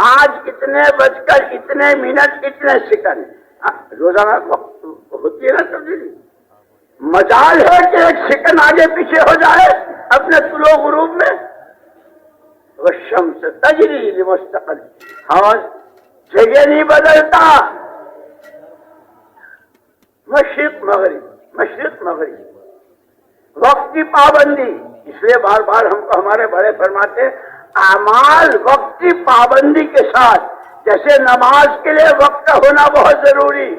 آج اتنے بج کر اتنے منٹ اتنے سیکنڈ روزانہ ہوتی ہے نا تبدیلی، مجال ہے کہ ایک سیکنڈ آگے پیچھے ہو جائے اپنے طلوع غروب میں. والشمس تجری لمستقر، ہاں جگہ نہیں بدلتا، مشرق مغرب وقت کی پابندی. اس لیے بار بار ہم کو ہمارے بڑے فرماتے اعمال وقت کی پابندی کے ساتھ، جیسے نماز کے لیے وقت کا ہونا بہت ضروری.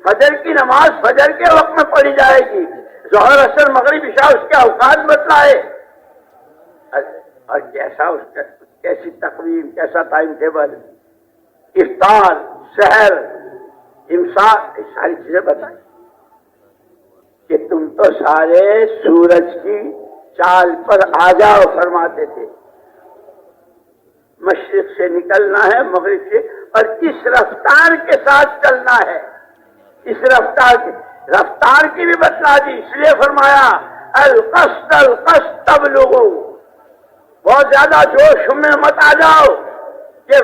فجر کی نماز فجر کے وقت میں پڑھی جائے گی، ظہر اثر مغرب عشاء اس کے اوقات بتلائے، اور کیسا اس کا کیسی تقویم، کیسا ٹائم ٹیبل، افطار، سحر، امساک، یہ ساری چیزیں بتائیں کہ تم تو سارے سورج کی چال پر آ جاؤ فرماتے تھے. مشرق سے نکلنا ہے مغرب سے، اور اس رفتار کے ساتھ چلنا ہے. اس رفتار کی بھی بتلا دی. اس لیے فرمایا القصد تبلغوا، بہت زیادہ جوش میں مت آ جاؤ کہ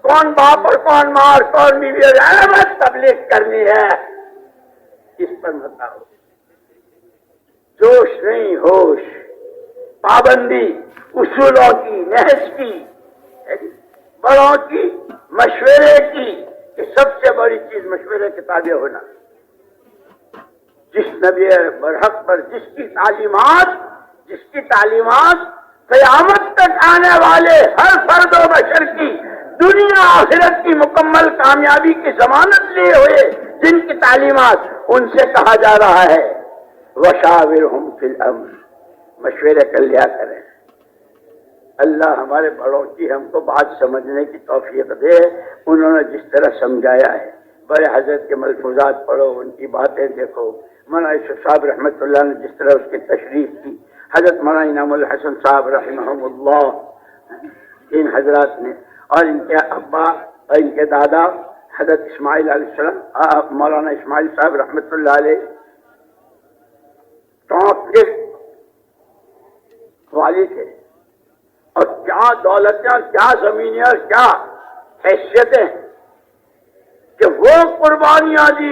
کون باپ اور کون ماں اور کون بیوی اور بس تبلیغ کرنی ہے، اس پر مت آؤ. جوش نہیں، ہوش، پابندی، اصولوں کی، نہج کی، بڑوں کی، مشورے کی. کہ سب سے بڑی چیز مشورے کے تابع ہونا. جس نبی برحق پر جس کی تعلیمات قیامت تک آنے والے ہر فرد و بشر کی دنیا آخرت کی مکمل کامیابی کی ضمانت لیے ہوئے جن کی تعلیمات، ان سے کہا جا رہا ہے وشاورہم فی الامر، مشورے کر لیا کریں. اللہ ہمارے بڑوں کی ہم کو بات سمجھنے کی توفیق دے. انہوں نے جس طرح سمجھایا ہے، بڑے حضرت کے ملفوظات پڑھو، ان کی باتیں دیکھو. مولانا یوسف صاحب رحمۃ اللہ نے جس طرح اس کی تشریح کی، حضرت مولانا انعام الحسن صاحب رحمہم اللہ، ان حضرات نے، اور ان کے ابا اور ان کے دادا حضرت اسماعیل علیہ السلام، مولانا اسماعیل صاحب رحمۃ اللہ علیہ ٹونک کے والی تھے، اور کیا دولتیں، کیا زمینیں اور کیا حیثیتیں کہ وہ قربانیاں دی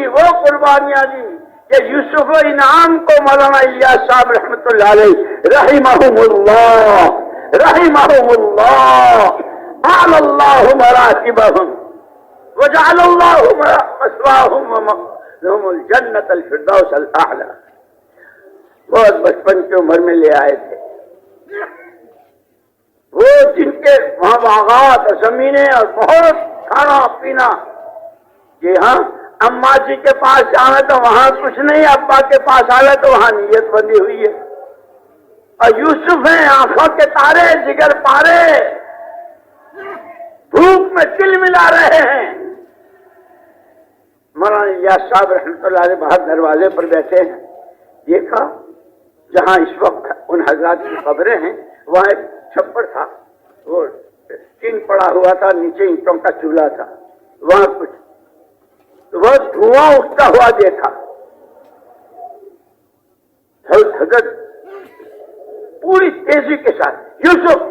کہ یوسف انعام کو مولانا الیاس صاحب رحمۃ اللہ علیہ رحمہم اللہ اعلی اللہ مراتبہم وجعل اللہ مثواہم لهم الجنۃ الفردوس الاعلی. بہت بچپن کی عمر میں لے آئے تھے وہ، جن کے وہاں باغات اور زمینیں اور بہت کھانا پینا. جی ہاں، اماں جی کے پاس جانا تو وہاں کچھ نہیں، ابا کے پاس آنا تو وہاں نیت بندی ہوئی ہے. اور یوسف ہیں آنکھوں کے تارے، جگر پارے، دھوپ میں تل ملا رہے ہیں. مولانا الیاس صاحب رحمۃ اللہ علیہ باہر دروازے پر بیٹھے ہیں. دیکھا جہاں اس وقت ان حضرات کی قبریں ہیں وہاں ایک چھپر تھا، وہ ٹین پڑا ہوا تھا، نیچے اینٹوں کا چولہا تھا، وہاں کچھ وہ دھواں اٹھتا ہوا دیکھا. حضرت پوری تیزی کے ساتھ یوسف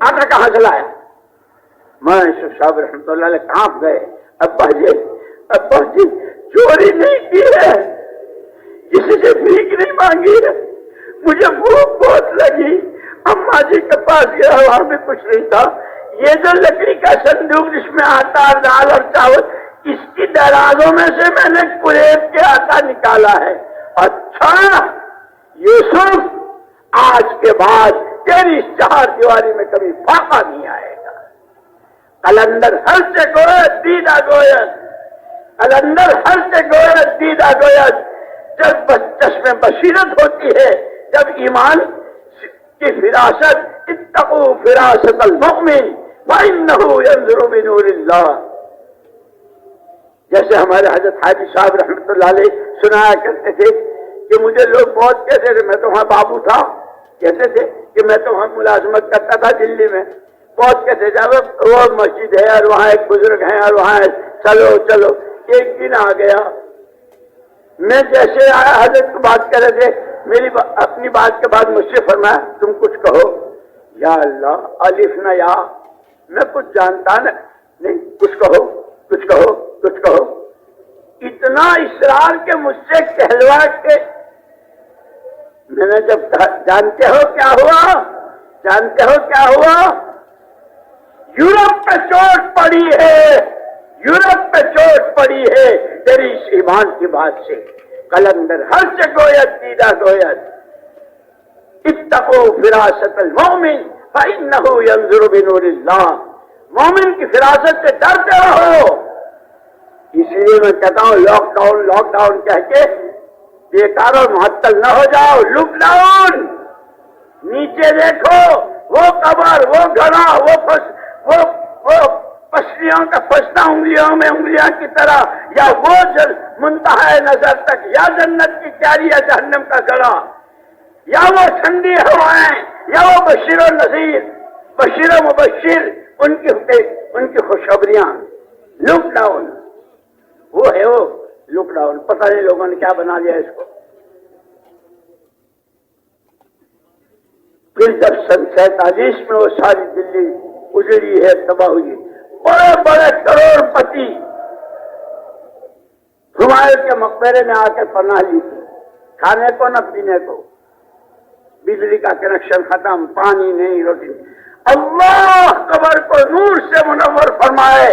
آٹا کہاں سے لایا؟ مولانا یوسف صاحب رحمۃ اللہ علیہ کانپ گئے. ابا جی چوری نہیں کی ہے، کسی سے بھیک نہیں مانگی ہے، مجھے بھوک بہت لگی، اماں جی کے پاس گیا وہاں بھی کچھ نہیں تھا. یہ جو لکڑی کا صندوق جس میں آٹا، دال اور چاول، اس کی درازوں میں سے میں نے قریب کے آٹا نکالا ہے. اچھا یوسف، آج کے بعد تیری اس چہار دیواری میں کبھی فاقہ نہیں آئے گا. قلندر ہر سے گوید دیدہ گوید، قلندر ہر سے گوید دیدہ گوید. جب چشم بصیرت ہوتی ہے، جب ایمان کی فراست، اتقوا فراست المؤمن فإنه ينظر بنور اللہ. جیسے ہمارے حضرت حاجی صاحب رحمۃ اللہ علیہ سنایا کرتے تھے کہ مجھے لوگ بہت کہتے تھے، میں تو وہاں بابو تھا، کہتے تھے کہ میں تو وہاں ملازمت کرتا تھا دلی میں، پہنچ کے دے جاؤ وہ مسجد ہے اور وہاں ایک بزرگ ہیں اور وہاں چلو چلو. ایک دن آ گیا، میں جیسے آیا حضرت کو بات کر رہے تھے، میری اپنی بات کے بعد مجھ سے فرمایا تم کچھ کہو. یا اللہ الف نہ یا، میں کچھ جانتا نہیں، کچھ کہو کچھ کہو کچھ کہو. اتنا اصرار کے مجھ سے کہلوا کے میں نے جب جانتے ہو کیا ہوا، جانتے ہو کیا ہوا؟ یورپ پہ چوٹ پڑی ہے، یورپ پہ چوٹ پڑی ہے تیری اس ایمان کی بات سے. قلندر ہر سے گویت دیدہ گویت اتقوا فراست المومن فإنه ينظر بنور اللہ. مومن کی فراست سے ڈرتے رہو. اس لیے میں کہتا ہوں لاک ڈاؤن کہہ کے بیکار اور معطل نہ ہو جاؤ. لک ڈاؤن، نیچے دیکھو، وہ قبر، وہ گھڑا، وہ پسلیوں کا پسنا انگلیوں میں انگلیاں کی طرح، یا وہ منتہا نظر تک، یا جنت کی کیاری یا جہنم کا گڑھا، یا وہ ٹھنڈی ہوائیں، یا وہ بشیر و نذیر، بشیر و مبشر، ان کی خوشخبریاں. لک ڈاؤن وہ ہے، وہ لک ڈاؤن. پتہ نہیں لوگوں نے کیا بنا لیا اس کو. پھر جب سن 47 میں وہ ساری دلی اجڑی ہے، تباہ ہوئی، بڑے بڑے کروڑ پتی ہمایوں کے مقبرے میں آ کر پناہ لی تھی. کھانے کو نہ پینے کو، بجلی کا کنیکشن ختم، پانی نہیں، روٹی نہیں. اللہ قبر کو نور سے منور فرمائے،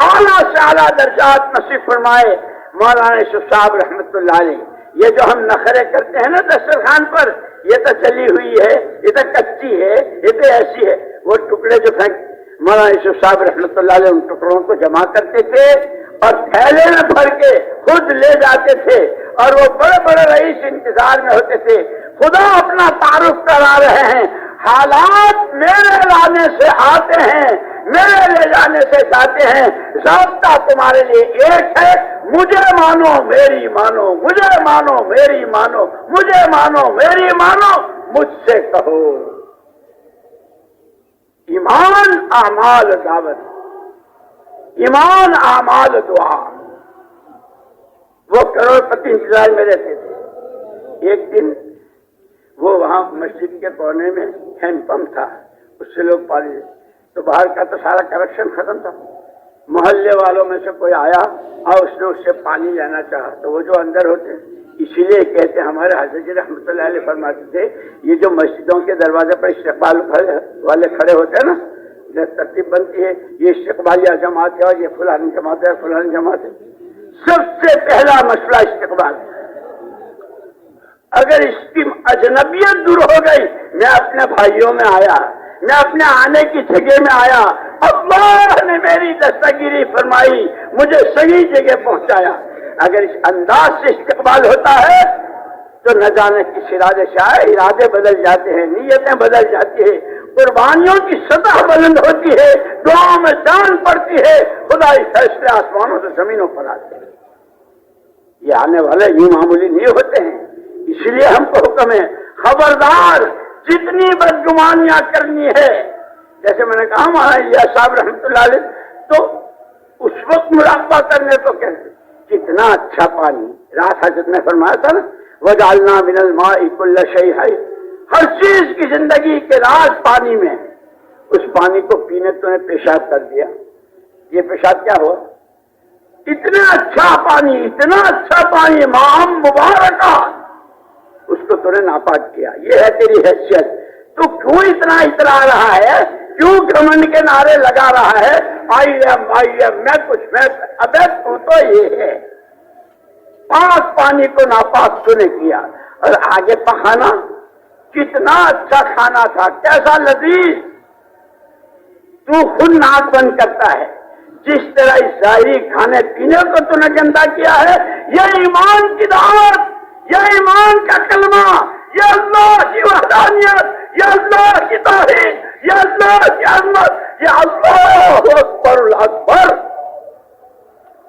اعلیٰ سے اعلیٰ درجات نصیب فرمائے. مولانا یوسف صاحب رحمت اللہ علیہ، یہ جو ہم نخرے کرتے ہیں نا دسترخوان پر، یہ تو چلی ہوئی ہے، یہ تو کچی ہے، یہ تو ایسی ہے. وہ ٹکڑے جو پھینک مولانا یوسف صاحب رحمت اللہ علیہ ان ٹکڑوں کو جمع کرتے تھے اور تھیلے میں بھر کے خود لے جاتے تھے، اور وہ بڑے بڑے رئیس انتظار میں ہوتے تھے. خدا اپنا تعارف کرا رہے ہیں، حالات میرے لانے سے آتے ہیں، میرے لے جانے سے جاتے ہیں. ضابطہ تمہارے لیے ایک ہے، مجھے مانو میری مانو، مجھے مانو میری مانو، مجھے مانو میری مانو، مجھ سے کہو. ایمان اعمال دعوت، ایمان اعمال دعا. وہ کروڑ پتی انتظار میں رہتے تھے. ایک دن وہ وہاں مسجد کے کونے میں ہینڈ پمپ تھا، اس سے لوگ پانی لیتے، تو باہر کا تو سارا کرپشن ختم تھا. محلے والوں میں سے کوئی آیا اور اس نے اس سے پانی لینا چاہا، تو وہ جو اندر ہوتے، اسی لیے کہتے ہمارے حضرت جی رحمۃ اللہ علیہ فرماتے تھے، یہ جو مسجدوں کے دروازے پر استقبال والے کھڑے ہوتے ہیں نا، جب ترتیب بنتی ہے، یہ استقبالیہ جماعت ہے اور یہ فلانی جماعت ہے، فلانی جماعت ہے. سب سے پہلا مسئلہ استقبال. اگر اس کی اجنبیت دور ہو گئی، میں اپنے بھائیوں میں آیا، میں اپنے آنے کی جگہ میں آیا، اللہ نے میری دستگیری فرمائی، مجھے صحیح جگہ پہنچایا. اگر اس انداز سے استقبال ہوتا ہے تو نہ جانے کس ارادے سے آئے، ارادے بدل جاتے ہیں، نیتیں بدل جاتی ہیں، قربانیوں کی سطح بلند ہوتی ہے، دعاؤں میں جان پڑتی ہے، خدائی فیصلے آسمانوں سے زمینوں پر آتے ہیں. یہ آنے والے یوں معمولی نہیں ہوتے ہیں. اس لیے ہم کو حکم ہے، خبردار جتنی بدگمانیاں کرنی ہے، جیسے میں نے کہا وہاں یہ صاحب رحمت اللہ علیہ، تو اس وقت مراقبہ کرنے کو کہتے کتنا اچھا پانی. رات حضرت نے فرمایا تھا نا، وَجَعَلْنَا مِنَ الْمَاءِ كُلَّ شَيْءٍ حَيٍّ، ہر چیز کی زندگی کے راز پانی میں. اس پانی کو پینے تو نے پیشاب کر دیا. یہ پیشاب کیا ہوا؟ اتنا اچھا پانی، اتنا اچھا پانی، ماء مبارکہ، اس کو تو نے ناپاک کیا. یہ ہے تیری حیثیت. تو کیوں اتنا اترا رہا ہے؟ کیوں گھمنڈ کے نعرے لگا رہا ہے؟ آئی ایم میں کچھ میں. ابے تو یہ ہے، پاک پانی کو ناپاک تو نے کیا. اور آگے پخانا، کتنا اچھا کھانا تھا، کیسا لذیذ. تو خود ناک بند کرتا ہے. جس طرح اس ظاہری کھانے پینے کو تو نے گندا کیا ہے، یہ ایمان کی دعوت، یہ ایمان کا کلمہ، یہ اللہ کی وحدانیت، یہ اللہ کی توحید، یہ اللہ کی عظمت، یہ اللہ اکبر الاکبر.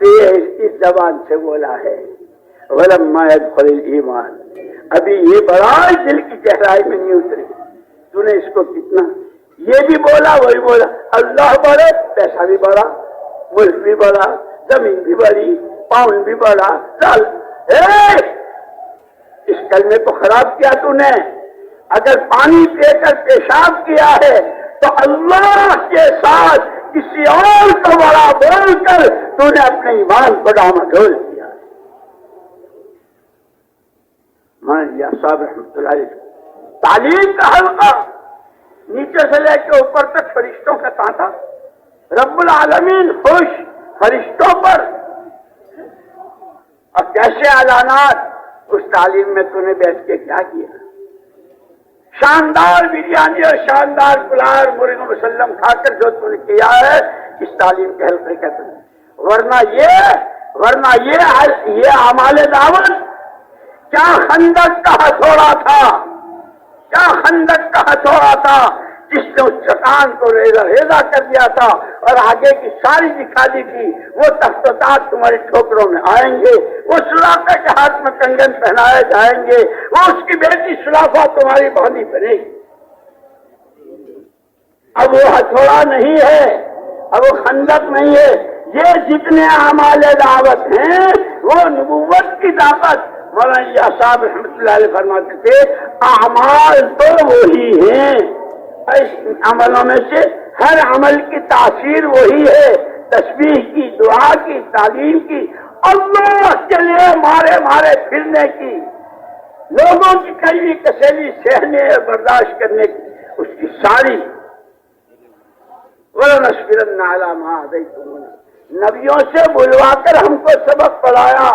اس زبان سے بولا ہے وَلَمَّا يَدْخُلِ الْإِيمَانِ. ابھی یہ بڑا دل کی گہرائی میں نہیں اتری. تو نے اس کو کتنا، یہ بھی بولا وہی بولا، اللہ بڑے، پیسہ بھی بڑا، ملک بھی بڑا، زمین بھی بڑی، پاؤنڈ بھی بڑا، چل اس کلمے کو خراب کیا تو نے۔ اگر پانی پی کر پیشاب کیا ہے تو اللہ کے ساتھ کسی اور کو بڑا بول کر تو نے اپنے ایمان کو ڈامڈول کیا۔ مولانا صاحب رحمۃ اللہ علیہ تعلیم کا حلقہ، نیچے سے لے کے اوپر تک فرشتوں کا تانتا، رب العالمین خوش فرشتوں پر، اور کیسے اعلانات۔ اس تعلیم میں تو نے بیٹھ کے کیا کیا؟ شاندار بریانی اور شاندار پلاؤ اور مرغ مسلم کھا کر جو تو نے کیا ہے، اس تعلیم کے حلقے کا تو ورنہ یہ اعمال دعوت کیا خندق کا ہتھوڑا تھا، کیا خندق کا ہتھوڑا تھا جس نے اس چٹان کو ریزہ ریزہ کر دیا تھا اور آگے کی ساری دکھا دی تھی۔ وہ تخت و تاج تمہاری ٹھوکروں میں آئیں گے، وہ سلاخہ کے ہاتھ میں کنگن پہنائے جائیں گے، وہ اس کی بیٹی سلافہ تمہاری بہنی بنے گی۔ اب وہ ہتھوڑا نہیں ہے، اب وہ خندق نہیں ہے، یہ جتنے اعمال دعوت ہیں وہ نبوت کی طاقت۔ مولانا صاحب رحمۃ اللہ علیہ فرماتے تھے اعمال تو وہی ہیں، اس عملوں میں سے ہر عمل کی تاثیر وہی ہے، تسبیح کی، دعا کی، تعلیم کی، اللہ کے لیے مارے پھرنے کی، لوگوں کی کڑوی کسیلی سہنے اور برداشت کرنے کی، اس کی ساری وَلَنَصْبِرَنَّ عَلَىٰ مَا آذَيْتُمُونَا، نبیوں سے بلوا کر ہم کو سبق پڑھایا۔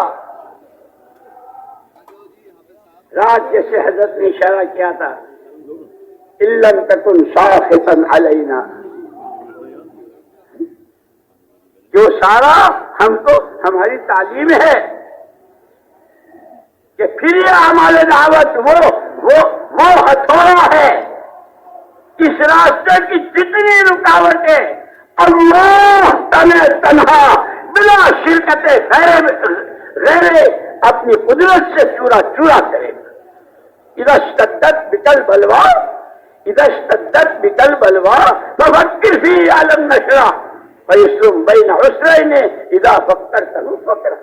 رات جیسے حضرت نے اشارہ کیا تھا إِن لَّمْ تَكُنْ سَاخِطًا عَلَيْنَا، جو سارا ہم کو ہماری تعلیم ہے کہ پھر یہ اعمال دعوت وہ ہتھوڑا ہے، اس راستے کی جتنی رکاوٹیں اللہ تنہا بلا شرکت غیر اپنی قدرت سے چورا کرے گا۔ اذا اشتدت بکل بلوا ففکر فی عالم نشرہ فیسرم بین عسرین اذا فکرتہ فکرہ،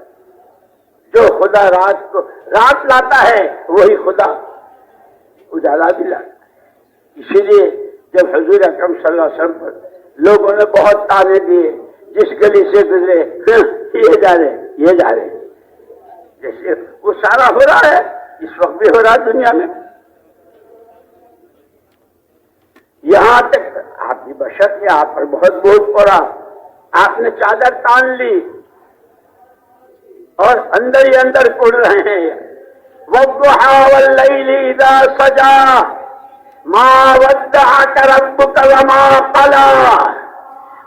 جو خدا رات لاتا ہے وہی خدا اجالا بھی لاتا ہے۔ اسی لیے جب حضور اکرم صلی اللہ علیہ وسلم پر لوگوں نے بہت تانے دیے، جس گلی سے گزرے یہ جا رہے جیسے وہ سارا ہو رہا ہے، اس وقت بھی ہو رہا ہے دنیا میں۔ یہاں تک آپ کی بشر نے آپ پر بہت بوجھ پڑا، آپ نے چادر تان لی اور اندر ہی اندر اڑ رہے ہیں۔ وَالضُّحَىٰ وَاللَّيْلِ إِذَا سَجَىٰ مَا وَدَّعَكَ رَبُّكَ وَمَا قَلَىٰ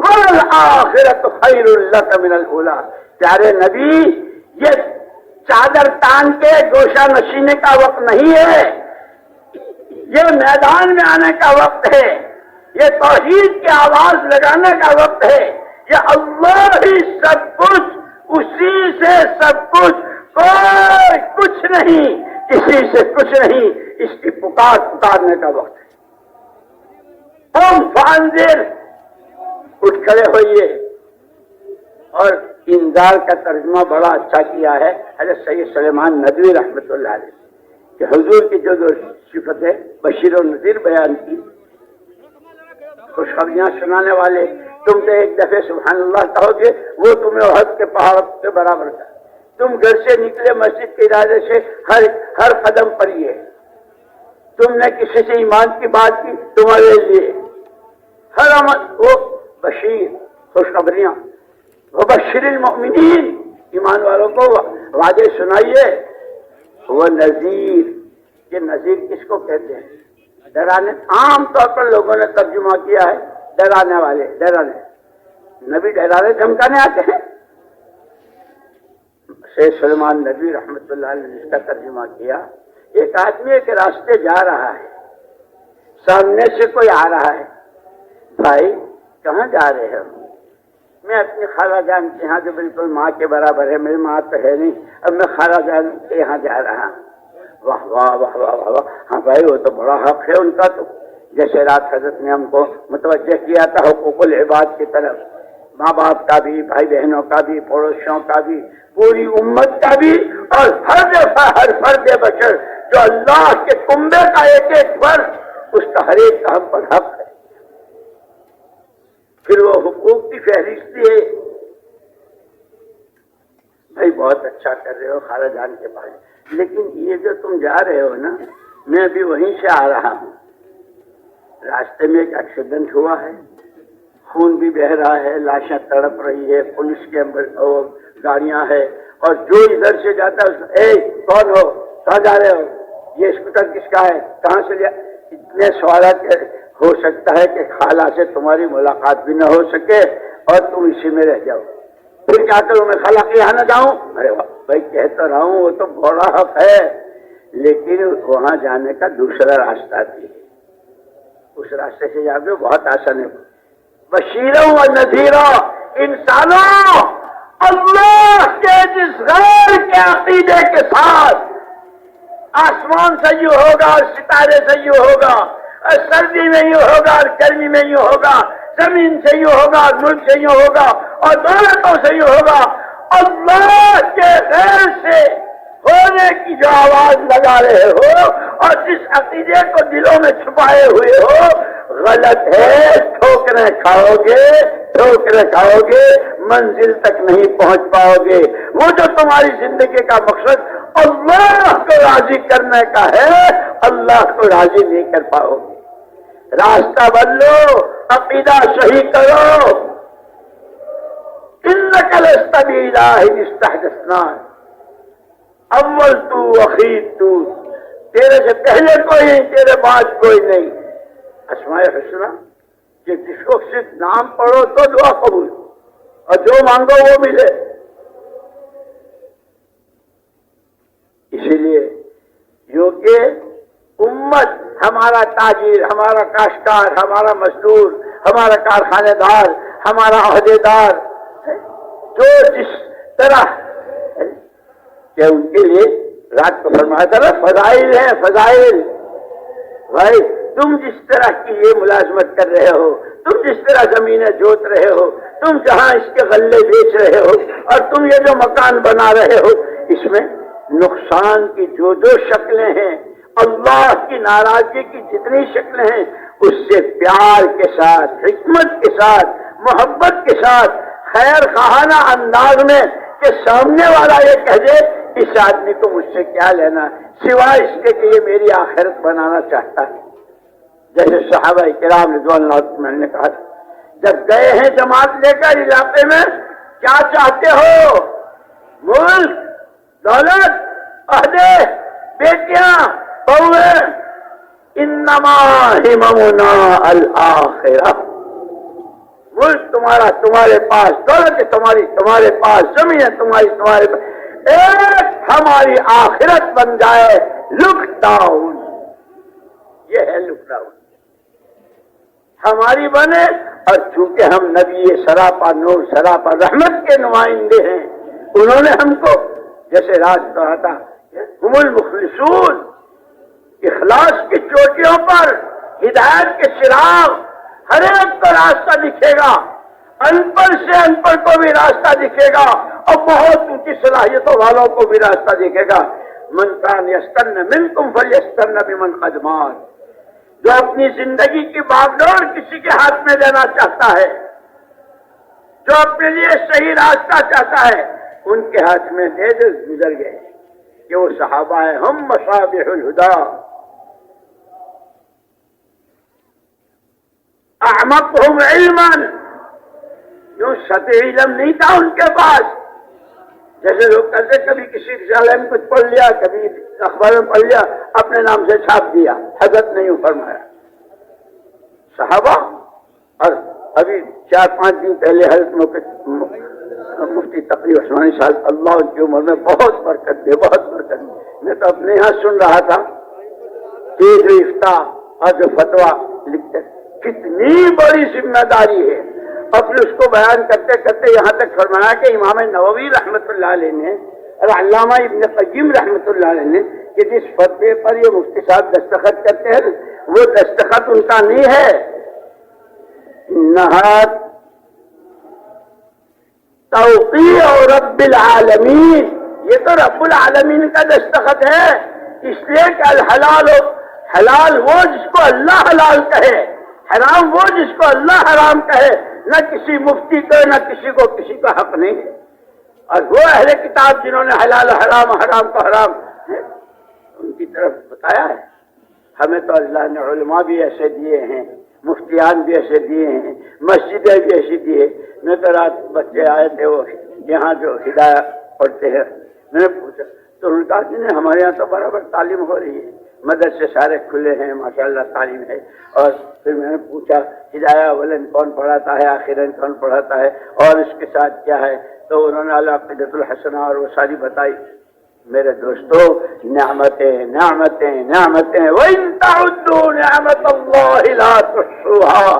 وَالْآخِرَةُ خَيْرٌ لَّكَ مِنَ الْأُولَىٰ۔ پیارے نبی، یہ چادر تان کے گوشہ نشینے کا وقت نہیں ہے، یہ میدان میں آنے کا وقت ہے، یہ توحید کی آواز لگانے کا وقت ہے، یہ اللہ ہی سب کچھ، اسی سے سب کچھ، کوئی کچھ نہیں، کسی سے کچھ نہیں، اس کی پکارنے کا وقت ہے۔ قم فانذر، اٹھ کھڑے ہوئیے۔ اور انذار کا ترجمہ بڑا اچھا کیا ہے حضرت سید سلیمان ندوی رحمۃ اللہ علیہ، کہ حضور کی جو صفت ہے بشیر و نذیر بیان کی، خوشخبریاں سنانے والے، تم تو ایک دفعہ سبحان اللہ کہو گے وہ تمہیں احد کے پہاڑ کے برابر کا، تم گھر سے نکلے مسجد کے ارادے سے ہر قدم پر یہ، تم نے کسی سے ایمان کی بات کی تمہارے لیے ہر عمل وہ بشیر خوشخبریاں، وہ بشیر المؤمنین، ایمان والوں کو وعدے سنائیے، وہ نذیر، یہ نذیر کس کو کہتے ہیں؟ ڈرانے، عام طور پر لوگوں نے ترجمہ کیا ہے ڈرانے والے، ڈرانے، نبی ڈرانے دھمکانے آتے ہیں۔ سید سلیمان ندوی رحمۃ اللہ علیہ نے اس کا ترجمہ کیا، ایک آدمی ایک راستے جا رہا ہے، سامنے سے کوئی آ رہا ہے، بھائی کہاں جا رہے ہو؟ میں اپنی خالہ جان کے یہاں جو بالکل ماں کے برابر ہے، میری ماں تو ہے نہیں، اب میں خالہ جان کے یہاں جا رہا ہوں۔ واہ واہ واہ واہ واہ، ہاں بھائی وہ تو بڑا حق ہے ان کا، تو جیسے رات حضرت نے ہم کو متوجہ کیا تھا حقوق العباد کی طرف، ماں باپ کا بھی، بھائی بہنوں کا بھی، پڑوسیوں کا بھی، پوری امت کا بھی، اور ہر فرد بشر جو اللہ کے کنبے کا ایک ایک فرد، اس کا ہر ایک کا ہم پر حق ہے۔ پھر وہ حقوق کی فہرست ہے، بھائی بہت اچھا کر رہے ہو خالہ جان کے پاس، لیکن یہ جو تم جا رہے ہو نا، میں بھی وہیں سے آ رہا ہوں، راستے میں ایک ایکسیڈنٹ ہوا ہے، خون بھی بہ رہا ہے، لاشیں تڑپ رہی ہے، پولیس کے گاڑیاں ہے، اور جو ادھر سے جاتا ہے اے کون ہو، کہاں جا رہے ہو، یہ اسکوٹر کس کا ہے، کہاں سے لیا، اتنے سوالات ہو سکتا ہے کہ خالہ سے تمہاری ملاقات بھی نہ ہو سکے اور تم اسی میں رہ جاؤ۔ پھر کیا کروں، میں خالہ کے یہاں نہ جاؤں؟ ارے بھائی کہہ تو رہا ہوں، وہ تو بڑا حق ہے، لیکن وہاں جانے کا دوسرا راستہ بھی ہے، اس راستے سے جا کے بہت آسان ہے۔ بشیروں و نذیروں، انسانوں، اللہ کے جس غیر کے عقیدے کے ساتھ آسمان سے یوں ہوگا اور ستارے سے یوں ہوگا، اور سردی میں یوں ہوگا اور گرمی میں یوں ہوگا، زمین سے یوں ہوگا اور ملک سے یوں ہوگا اور دولتوں سے یوں ہوگا، اللہ کے غیر سے ہونے کی جو آواز لگا رہے ہو اور جس عقیدے کو دلوں میں چھپائے ہوئے ہو، غلط ہے، ٹھوکریں کھاؤ گے، منزل تک نہیں پہنچ پاؤ گے۔ وہ جو تمہاری زندگی کا مقصد اللہ کو راضی کرنے کا ہے، اللہ کو راضی نہیں کر پاؤ گے۔ راستہ بدلو، عقیدہ صحیح کرو۔ انک لست بإلہ استحدثنا، اول تو اخیر تو، تیرے سے پہلے کوئی نہیں، تیرے بعد کوئی نہیں۔ اسماء حسنہ کہ جس کو صرف نام پڑھو تو دعا قبول، اور جو مانگو وہ ملے۔ اسی لیے کیونکہ امت، ہمارا تاجر، ہمارا کاشتکار، ہمارا مزدور، ہمارا کارخانے دار، ہمارا عہدے دار، جو جس طرح کہ ان کے لیے رات کو فرمایا تھا نا، فضائل ہیں، فضائل۔ بھائی تم جس طرح کی یہ ملازمت کر رہے ہو، تم جس طرح زمینیں جوت رہے ہو، تم جہاں اس کے غلے بیچ رہے ہو، اور تم یہ جو مکان بنا رہے ہو، اس میں نقصان کی جو شکلیں ہیں، اللہ کی ناراضگی کی جتنی شکلیں ہیں، اس سے پیار کے ساتھ، حکمت کے ساتھ، محبت کے ساتھ، خیر خواہانہ انداز میں کہ سامنے والا یہ کہہ دے اس آدمی کو مجھ سے کیا لینا سوائے اس کے کہ یہ میری آخرت بنانا چاہتا ہے۔ جیسے صحابہ کرام رضوان اللہ عنہم نے کہا تھا، جب گئے ہیں جماعت لے کر علاقے میں، کیا چاہتے ہو؟ ملک، دولت، عہدے، بیٹیاں، بہویں؟ انما ہممنا الآخرہ، ملک تمہارا تمہارے پاس، دولت تمہاری تمہارے پاس، زمین تمہاری تمہارے پاس، ایک ہماری آخرت بن جائے۔ لک ڈاؤن، یہ ہے لک ڈاؤن، ہماری بنے۔ اور چونکہ ہم نبی سراپا نور سراپا رحمت کے نمائندے ہیں، انہوں نے ہم کو جیسے راج کہا تھا، ہم المخلصون، اخلاص کی چوٹیوں پر ہدایت کے چراغ، ہر ایک کو راستہ دکھے گا، ان پڑھ سے ان پڑھ کو بھی راستہ دکھے گا، اور بہت اونچی صلاحیتوں والوں کو بھی راستہ دکھے گا۔ من کان یستن منکم فلیستن بمن قد مات، جو اپنی زندگی کی باغ ڈور کسی کے ہاتھ میں دینا چاہتا ہے، جو اپنے لیے صحیح راستہ چاہتا ہے، ان کے ہاتھ میں دے دے، گزر گئے کہ وہ صحابہ ہیں، ہم مصابیح الہدا، اعمقہم علما، جو سطح علم نہیں تھا ان کے پاس، جیسے لوگ کہتے کبھی کسی رسالے میں کچھ پڑھ لیا، کبھی اخبار میں پڑھ لیا، اپنے نام سے چھاپ دیا۔ حضرت نے یوں فرمایا، صحابہ، اور ابھی 4-5 دن پہلے حضرت مفتی تقی عثمانی صاحب، اللہ ان کی عمر میں بہت برکت دے، بہت برکت دے، میں تو اپنے یہاں سن رہا تھا کہ جو افتاء اور جو فتویٰ لکھتے، کتنی بڑی ذمہ داری ہے، اور پھر اس کو بیان کرتے کرتے یہاں تک فرمایا کہ امام نووی رحمۃ اللہ علیہ نے اور علامہ ابن قیم رحمۃ اللہ علیہ نے کہ جس فتوے پر یہ مفتی صاحب دستخط کرتے ہیں وہ دستخط ان کا نہیں ہے. نہاد توقیع رب العالمین، یہ تو رب العالمین کا دستخط ہے. اس لیے کہ الحلال حلال وہ جس کو اللہ حلال کہے، حرام وہ جس کو اللہ حرام کہے. نہ کسی مفتی کو نہ کسی کو حق نہیں ہے. اور وہ اہل کتاب جنہوں نے حلال حرام حرام کو حرام ان کی طرف بتایا ہے. ہمیں تو اللہ نے علماء بھی ایسے دیے ہیں، مفتیان بھی ایسے دیے ہیں، مسجدیں بھی ایسی دی ہے. میں تو رات بچے آئے تھے وہ یہاں جو ہدایہ پڑھتے ہیں، میں نے پوچھا تو انہوں نے کہا کہ ہمارے یہاں تو برابر تعلیم ہو رہی ہے، مدرسے سارے کھلے ہیں، ماشاءاللہ تعلیم ہے. اور پھر میں نے پوچھا ہدایہ اولن کون پڑھاتا ہے، آخرن کون پڑھاتا ہے، اور اس کے ساتھ کیا ہے؟ تو انہوں نے العقیدۃ الحسنہ اور وہ ساری بتائی. میرے دوستو، نعمتیں نعمتیں نعمتیں، وَإِن تَعُدُّوا نِعْمَتَ اللَّهِ لَا تُحْصُوهَا.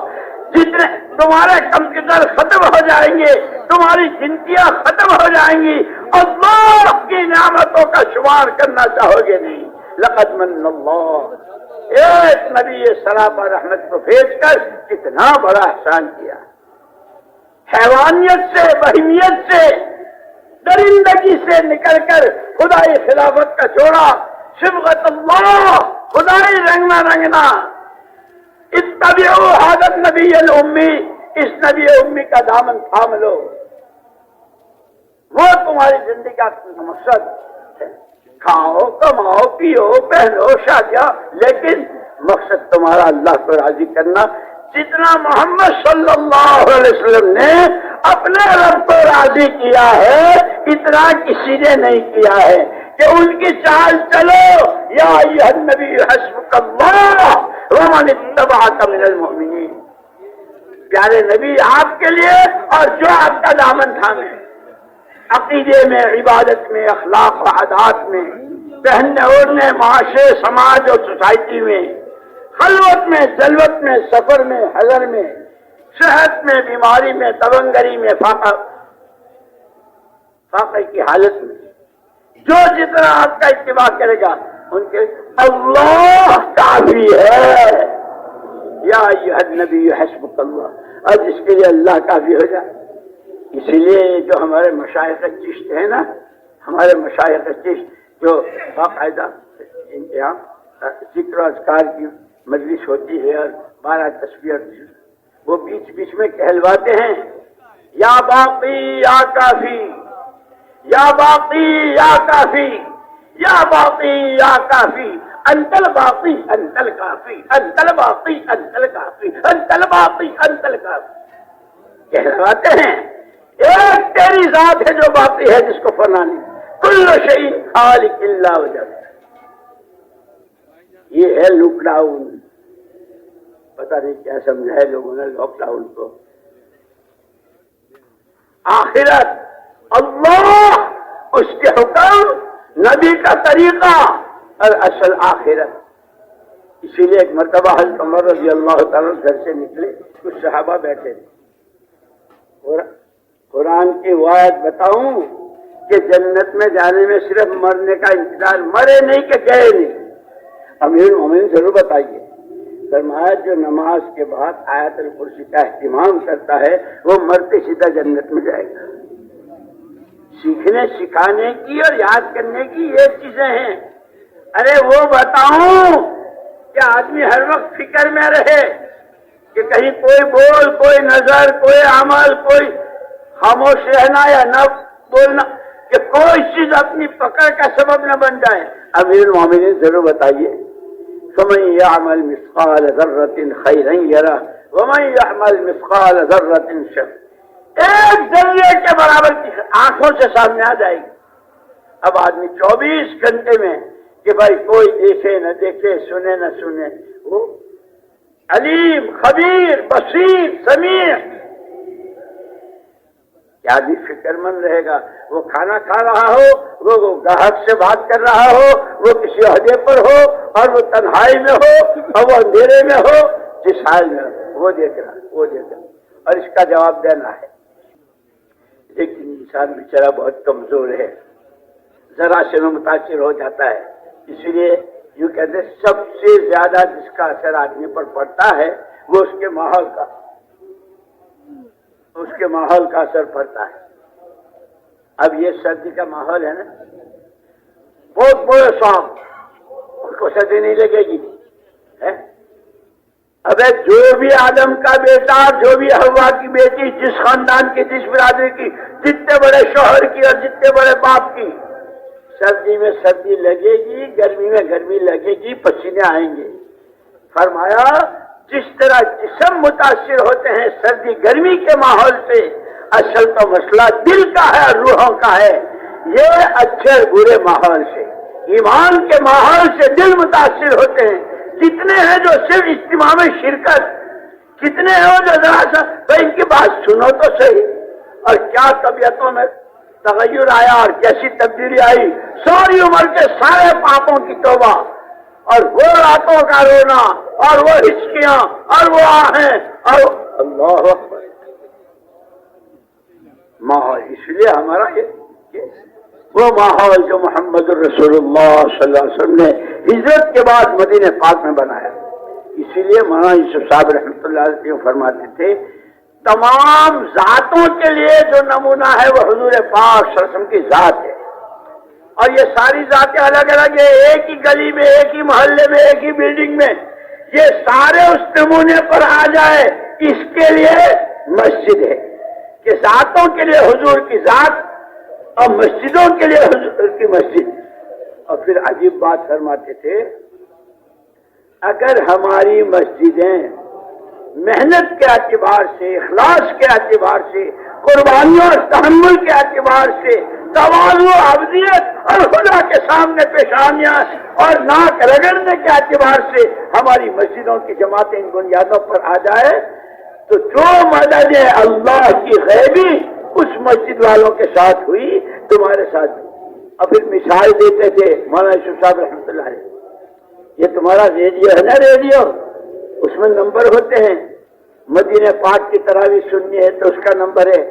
جتنے تمہارے کمپیوٹر ختم ہو جائیں گے، تمہاری گنتیاں ختم ہو جائیں گی، اللہ کی نعمتوں کا شمار کرنا چاہو گے نہیں. لقد من اللہ، ایک نبی سلام اور رحمت کو بھیج کر کتنا بڑا احسان کیا. حیوانیت سے، بہیمیت سے، درندگی سے نکل کر خدائی خلافت کا جوڑا، صبغت اللہ، خدائی رنگنا رنگنا. اتبعوا ھذا النبی الامی، اس نبی امی کا دامن تھام لو، وہ تمہاری زندگی کا مقصد ہے. کھاؤ، کماؤ، پیو، پہنو، شادیاں، لیکن مقصد تمہارا اللہ کو راضی کرنا. جتنا محمد صلی اللہ علیہ وسلم نے اپنے رب کو راضی کیا ہے اتنا کسی نے نہیں کیا ہے کہ ان کی چال چلو. یا ایھا النبی حسبک اللہ ومن اتبعک من المؤمنین. پیارے نبی آپ کے لیے اور جو آپ کا دامن تھامے، عقیدے میں، عبادت میں، اخلاق و عادات میں، پہننے اوڑھنے، معاشرے، سماج اور سوسائٹی میں، خلوت میں، جلوت میں، سفر میں، حضر میں، صحت میں، بیماری میں، تونگری میں، فاقے کی حالت میں، جو جتنا آپ کا اتباع کرے گا ان کے اللہ کافی ہے. یا ایھا النبی حسبک اللہ، اور جس کے لیے اللہ کافی ہو جائے. اسی لیے جو ہمارے مشائخ چشت ہیں نا، ہمارے مشائخ چشت جو باقاعدہ یہاں ذکر و اذکار کی مجلس ہوتی ہے اور 12 تسبیح، وہ بیچ بیچ میں کہلواتے ہیں یا باقی یا کافی، یا باقی یا کافی، یا باقی یا کافی، انت الباقی انت الکافی، انت الباقی انت الکافی، انت الباقی انت الکافی. کہلواتے ہیں ایک تیری ذات ہے جو باقی ہے، جس کو فنا نہیں. کل شیء خالق الا وجہ. یہ ہے لاک ڈاؤن. پتہ نہیں کیا سمجھا ہے لوگوں نے لاک ڈاؤن کو. آخرت، اللہ، اس کے حکم، نبی کا طریقہ اور اصل آخرت. اسی لیے ایک مرتبہ حضرت عمر رضی اللہ تعالیٰ گھر سے نکلے، کچھ صحابہ بیٹھے تھے. قرآن کی آیت بتاؤں کہ جنت میں جانے میں صرف مرنے کا انتظار، مرے نہیں کہ گئے نہیں. امیر المومنین ضرور بتائیے. فرمایا جو نماز کے بعد آیت الکرسی کا اہتمام کرتا ہے وہ مرتے سیدھا جنت میں جائے گا. سیکھنے سکھانے کی اور یاد کرنے کی یہ چیزیں ہیں. ارے وہ بتاؤں کہ آدمی ہر وقت فکر میں رہے کہ کہیں کوئی بول، کوئی نظر، کوئی عمل، کوئی خاموش رہنا یا نہ بولنا، کہ کوئی چیز اپنی پکڑ کا سبب نہ بن جائے. امیر المومنین ضرور بتائیے. فَمَن يَعْمَلْ مِثْقَالَ ذَرَّةٍ خَيْرًا يَرَهُ وَمَن يَعْمَلْ مِثْقَالَ ذَرَّةٍ شَرًّا. ایک ذرے کے برابر کی آنکھوں سے سامنے آ جائے گی. اب آدمی 24 گھنٹے میں کہ بھائی کوئی دیکھے نہ دیکھے، سنے نہ سنے، وہ علیم، خبیر، بصیر، سمیع. کیا آدمی فکر مند رہے گا؟ وہ کھانا کھا رہا ہو، وہ گاہک سے بات کر رہا ہو، وہ کسی عہدے پر ہو اور وہ تنہائی میں ہو اور وہ اندھیرے میں ہو، جس حال میں ہو، وہ دیکھ رہا، وہ دیکھ رہا اور اس کا جواب دینا ہے. لیکن انسان بیچارہ بہت کمزور ہے، ذرا سے میں متاثر ہو جاتا ہے. اسی لیے یوں کہتے ہیں سب سے زیادہ جس کا اثر آدمی پر پڑتا ہے وہ اس کے ماحول کا اثر پڑتا ہے. اب یہ سردی کا ماحول ہے نا، بہت بڑے سانپ ان کو سردی نہیں لگے گی. ابے جو بھی آدم کا بیٹا، جو بھی ہوا کی بیٹی، جس خاندان کی، جس برادری کی، جتنے بڑے شوہر کی اور جتنے بڑے باپ کی، سردی میں سردی لگے گی، گرمی میں گرمی لگے گی، پسینے آئیں گے. فرمایا جس طرح جسم متاثر ہوتے ہیں سردی گرمی کے ماحول سے، اصل تو مسئلہ دل کا ہے اور روحوں کا ہے. یہ اچھے برے ماحول سے، ایمان کے ماحول سے دل متاثر ہوتے ہیں. کتنے ہیں جو صرف اجتماع میں شرکت، کتنے ہیں جو ذرا سا ان کی بات سنو تو صحیح، اور کیا طبیعتوں میں تغیر آیا اور کیسی تبدیلی آئی. ساری عمر کے سارے پاپوں کی توبہ، اور وہ راتوں کا رونا، اور وہ ہچکیاں، اور وہ آہیں، اور اللہ اکبر. ماحول اس لیے ہمارا یہ وہ ماحول جو محمد الرسول اللہ صلی اللہ علیہ وسلم نے ہجرت کے بعد مدینہ پاک میں بنایا. اسی لیے مولانا یوسف صاحب رحمۃ اللہ علیہ فرماتے تھے تمام ذاتوں کے لیے جو نمونہ ہے وہ حضور پاک صلی اللہ علیہ وسلم کی ذات ہے. اور یہ ساری ذاتیں الگ الگ ہیں، ایک ہی گلی میں، ایک ہی محلے میں، ایک ہی بلڈنگ میں، یہ سارے اس نمونے پر آ جائے. اس کے لیے مسجد ہے کہ ذاتوں کے لیے حضور کی ذات اور مسجدوں کے لیے حضور کی مسجد. اور پھر عجیب بات فرماتے تھے اگر ہماری مسجدیں محنت کے اعتبار سے، اخلاص کے اعتبار سے، قربانیوں اور تحمل کے اعتبار سے، تواضع، عبودیت اور خدا کے سامنے پیشانیاں اور ناک رگڑنے کے اعتبار سے ہماری مسجدوں کی جماعتیں ان بنیادوں پر آ جائے تو جو مدد اللہ کی غیبی اس مسجد والوں کے ساتھ ہوئی تمہارے ساتھ ہوئی. اور پھر مثال دیتے تھے مولانا یوسف صاحب رحمۃ اللہ علیہ، یہ تمہارا ریڈیو ہے نا، ریڈیو اس میں نمبر ہوتے ہیں. مدینہ پاک کی تراویح سننی ہے تو اس کا نمبر ہے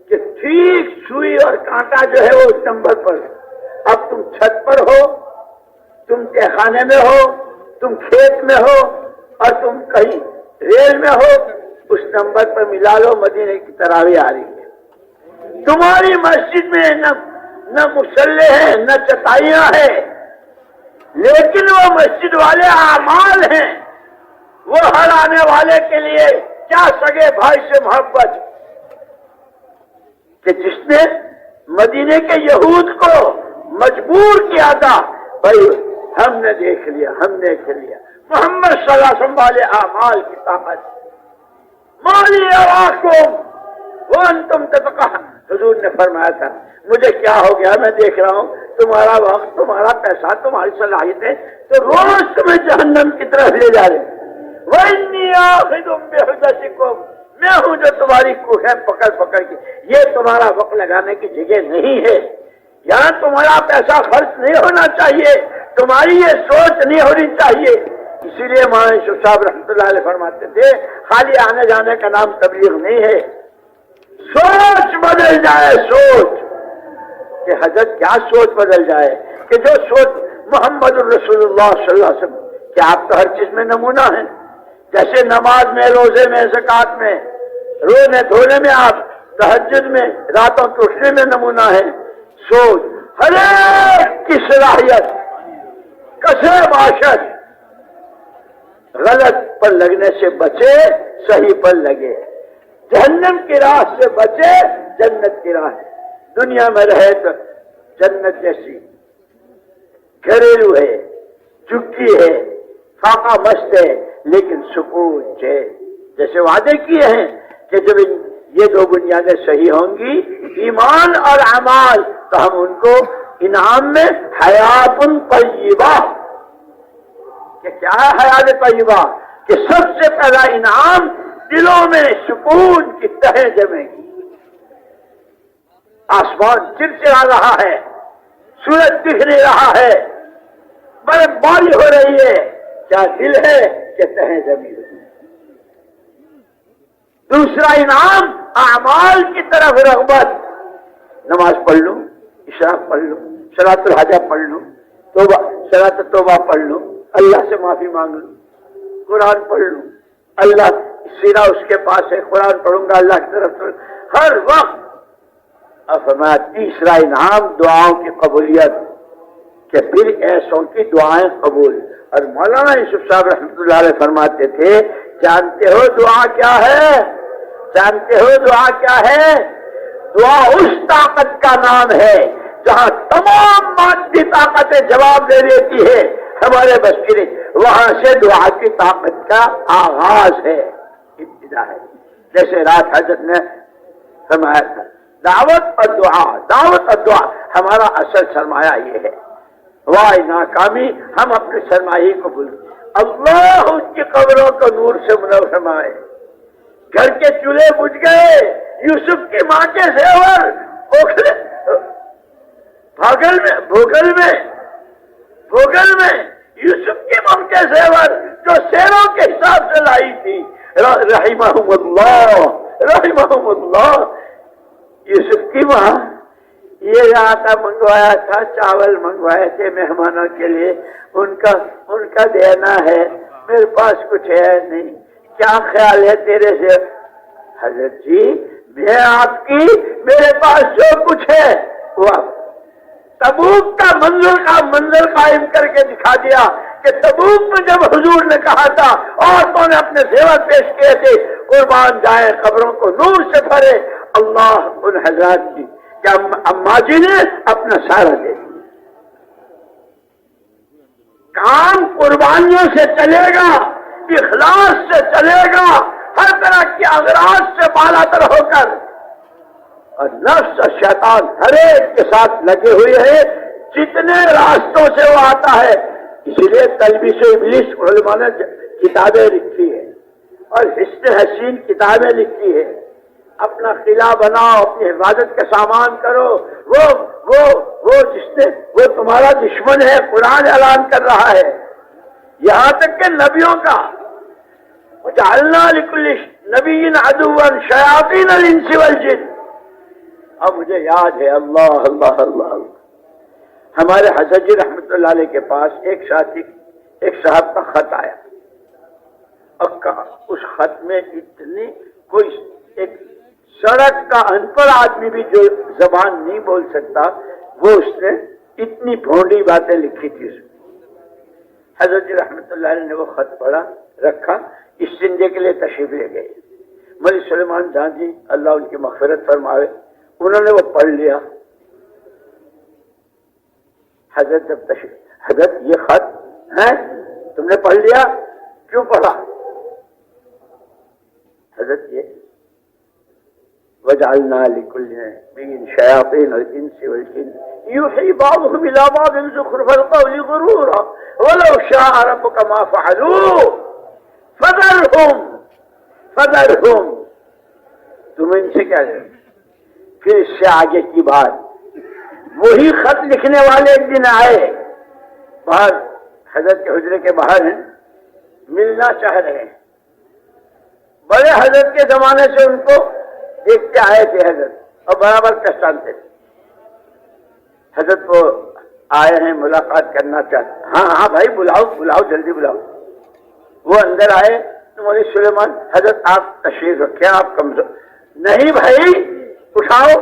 کہ ٹھیک سوئی اور کانٹا جو ہے وہ اس نمبر پر. اب تم چھت پر ہو، تم تہخانے میں ہو، تم کھیت میں ہو، اور تم کہیں ریل میں ہو، اس نمبر پر ملا لو، مدینہ کی تراویح آ رہی ہے. تمہاری مسجد میں نہ مصلے ہیں، نہ چٹائیاں ہیں، لیکن وہ مسجد والے اعمال ہیں. وہ ہر آنے والے کے لیے کیا سگے بھائی سے محبت کہ جس نے مدینے کے یہود کو مجبور کیا تھا، بھائی ہم نے دیکھ لیا، ہم نے دیکھ لیا محمد صلی اللہ علیہ وسلم والے اعمال کی طاقت. مالی اراکم وانتم تتقون، حضور نے فرمایا تھا مجھے کیا ہو گیا، میں دیکھ رہا ہوں تمہارا وقت، تمہارا پیسہ، تمہاری صلاحیتیں تو روز تمہیں جہنم کی طرف لے جا رہے. وَإِنِّي آخِذٌ بِحُجَتِكُمْ، میں ہوں جو تمہاری کوہیں پکڑ پکڑ کی. یہ تمہارا وقت لگانے کی جگہ نہیں ہے، یہاں تمہارا پیسہ خرچ نہیں ہونا چاہیے، تمہاری یہ سوچ نہیں ہونی چاہیے. اسی لیے مولانا یوسف صاحب رحمۃ اللہ علیہ فرماتے تھے خالی آنے جانے کا نام تبلیغ نہیں ہے، سوچ بدل جائے. سوچ کہ حضرت کیا سوچ بدل جائے کہ جو سوچ محمد الرسول اللہ صلی اللہ علیہ وسلم کہ آپ تو ہر چیز میں نمونہ ہیں، جیسے نماز میں، روزے میں، زکات میں، رونے دھونے میں، آپ تہجد میں، راتوں کے اٹھنے میں نمونہ ہے. سوچ ہر ایک کی صلاحیت کسے باشد غلط پر لگنے سے بچے، صحیح پر لگے. جہنم کی راہ سے بچے، جنت کی راہ. دنیا میں رہے تو جنت جیسی گھریلو ہے، چکی ہے، فاقہ مست ہے، لیکن سکون ہے. جیسے وعدے کیے ہیں کہ جب یہ دو بنیادیں صحیح ہوں گی، ایمان اور اعمال، تو ہم ان کو انعام میں حیات طیبہ، کہ کیا ہے حیات طیبہ، کہ سب سے پہلا انعام دلوں میں سکون کی تہیں جمے گی. آسمان چرچرا رہا ہے، سورج دکھ نہیں رہا ہے، برف باری ہو رہی ہے، کیا دل ہے کہ تہیں جمی ہوئی. دوسرا انعام اعمال کی طرف رغبت. نماز پڑھ لوں، اشراق پڑھ لوں، صلاۃ الحاجہ پڑھ لوں تو توبہ صلاۃ توبہ پڑھ لوں، اللہ سے معافی مانگ لوں، قرآن پڑھ لوں، اللہ سیرہ اس کے پاس ہے، قرآن پڑھوں گا اللہ کی طرف سے ہر وقت۔ اب فرمایا تیسرا انعام دعاؤں کی قبولیت، کہ پھر ایسوں کی دعائیں قبول۔ اور مولانا یوسف صاحب رحمۃ اللہ علیہ فرماتے تھے، جانتے ہو دعا کیا ہے؟ جانتے ہو دعا کیا ہے؟ دعا اس طاقت کا نام ہے جہاں تمام مادی طاقتیں جواب دے دیتی ہے، ہمارے بس کی نہیں، وہاں سے دعا کی طاقت کا آغاز ہے، ابتدا ہے۔ جیسے رات حضرت نے فرمایا تھا، دعوت اور دعا، دعوت اور دعا، ہمارا اصل سرمایہ یہ ہے۔ واہ ناکامی ہم اپنے سرمایہ کو بھول گئے۔ اللہ ان کی قبروں کو نور سے منور فرمائے۔ گھر کے چولہے بجھ گئے، یوسف کی ماں کے زیور بھوگل میں یوسف کی ماں کے زیور جو شیروں کے حساب سے لائی تھی، رحمہم اللہ، یوسف کی ماں یہ آٹا منگوایا تھا، چاول منگوائے تھے مہمانوں کے لیے، ان کا دینا ہے، میرے پاس کچھ ہے نہیں، کیا خیال ہے تیرے سے؟ حضرت جی میں آپ کی، میرے پاس جو کچھ ہے وہ تبوک کا منظر قائم کر کے دکھا دیا کہ تبوک میں جب حضور نے کہا تھا عورتوں نے اپنے زیور پیش کیے تھے، قربان جائے قبروں کو نور سے بھرے، اللہ ان حضرات کی کہ اماں جی نے اپنا سارا دے دیا۔ کام قربانیوں سے چلے گا، اخلاص سے چلے گا، ہر طرح کی اغراض سے بالا تر ہو کر، اور نفس اور شیطان ہر ایک کے ساتھ لگے ہوئے ہیں، جتنے راستوں سے وہ آتا ہے۔ اسی لیے تلبیس ابلیس علماء نے کتابیں لکھی ہے اور حسن حسین کتابیں لکھی ہے، اپنا قلعہ بناؤ، اپنی حفاظت کا سامان کرو، وہ تمہارا دشمن ہے، قرآن اعلان کر رہا ہے، یہاں تک کہ نبیوں کا وَجَعَلْنَا لِكُلِّ نَبِيٍّ عَدُوًّا شَيَاطِينَ الْإِنسِ وَالْجِنِّ۔ اب مجھے یاد ہے، اللہ اللہ اللہ، ہمارے حضرت جی رحمۃ اللہ علیہ کے پاس ایک صاحب کا خط آیا، اور اس خط میں اتنی کوئی ایک سڑک کا ان پڑھ آدمی بھی جو زبان نہیں بول سکتا، وہ اس نے اتنی بھونڈی باتیں لکھی تھی اس میں۔ حضرت جی رحمۃ اللہ علیہ نے وہ خط پڑھا، رکھا، استنجے کے لیے تشریف لے گئے۔ مولوی سلیمان جان جی اللہ ان کی مغفرت فرمائے، انہوں نے وہ پڑھ لیا۔ حضرت جب تشریف، حضرت یہ خط ہے تم نے پڑھ لیا، کیوں پڑھا؟ حضرت یہ وَجَعَلْنَا لِكُلِّ نَبِيٍّ شَيَاطِينَ الْإِنسِ وَالْجِنِّ يُوحِي بَعْضُهُمْ إِلَىٰ بَعْضٍ زُخْرُفَ الْقَوْلِ غُرُورًا وَلَوْ شَاءَ رَبُّكَ مَا فَعَلُوهُ فَذَرْهُمْ۔ تم ان سے کیا لے؟ پھر اس سے آگے کی بات، وہی خط لکھنے والے ایک دن آئے، باہر حضرت کے حجرے کے باہر ہیں، ملنا چاہ رہے ہیں، بڑے حضرت کے زمانے سے ان کو دیکھتے آئے تھے حضرت، اور برابر پہچانتے تھے۔ حضرت کو آئے ہیں، ملاقات کرنا چاہتے، ہاں بھائی بلاؤ جلدی بلاؤ۔ وہ اندر آئے تو مولوی سلیمان حضرت آپ تشریف رکھیں، آپ کمزور نہیں بھائی، اٹھاؤ۔